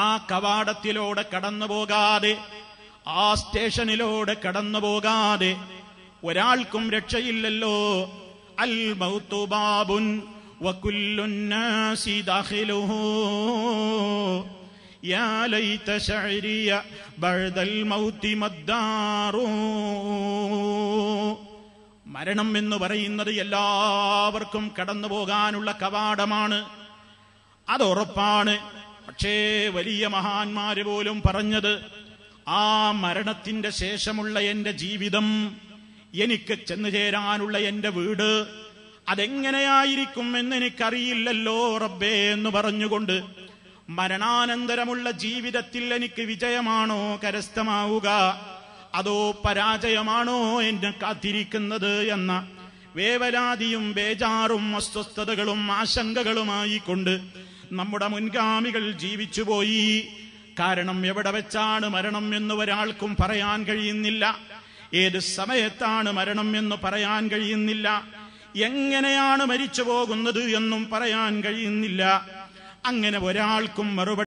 ആ കവാടത്തിലൂടെ കടന്നു പോകാതെ, ആ സ്റ്റേഷനിലൂടെ കടന്നു പോകാതെ ഒരാൾക്കും രക്ഷയില്ലല്ലോ. അൽ മൗതു ബാബുൻ വകുല്ലുൻ നാസി ദാഖിലുഹു യാ ലൈത ശഅരിയ ബഅദൽ മൗതി മദ്ദാറു. മരണം എന്ന് പറയുന്നത് എല്ലാവർക്കും കടന്നു പോകാനുള്ള കവാടമാണ്, അത് ഉറപ്പാണ്. പക്ഷേ വലിയ മഹാന്മാര് പോലും പറഞ്ഞത്, ആ മരണത്തിന്റെ ശേഷമുള്ള എന്റെ ജീവിതം, എനിക്ക് ചെന്നു ചേരാനുള്ള എന്റെ വീട് അതെങ്ങനെയായിരിക്കും എന്നെനിക്കറിയില്ലല്ലോ റബ്ബേ എന്ന് പറഞ്ഞുകൊണ്ട് മരണാനന്തരമുള്ള ജീവിതത്തിൽ എനിക്ക് വിജയമാണോ കരസ്ഥമാവുക, അതോ പരാജയമാണോ എന്നെ കാത്തിരിക്കുന്നത് എന്ന വേവലാതിയും ബേജാറും അസ്വസ്ഥതകളും ആശങ്കകളുമായി കൊണ്ട് നമ്മുടെ മുൻഗാമികൾ ജീവിച്ചുപോയി. കാരണം എവിടെ വെച്ചാണ് മരണം എന്ന് ഒരാൾക്കും പറയാൻ കഴിയുന്നില്ല. ഏത് സമയത്താണ് മരണം എന്ന് പറയാൻ കഴിയുന്നില്ല. എങ്ങനെയാണ് മരിച്ചു പോകുന്നത് എന്നും പറയാൻ കഴിയുന്നില്ല. അങ്ങനെ ഒരാൾക്കും മറുപടി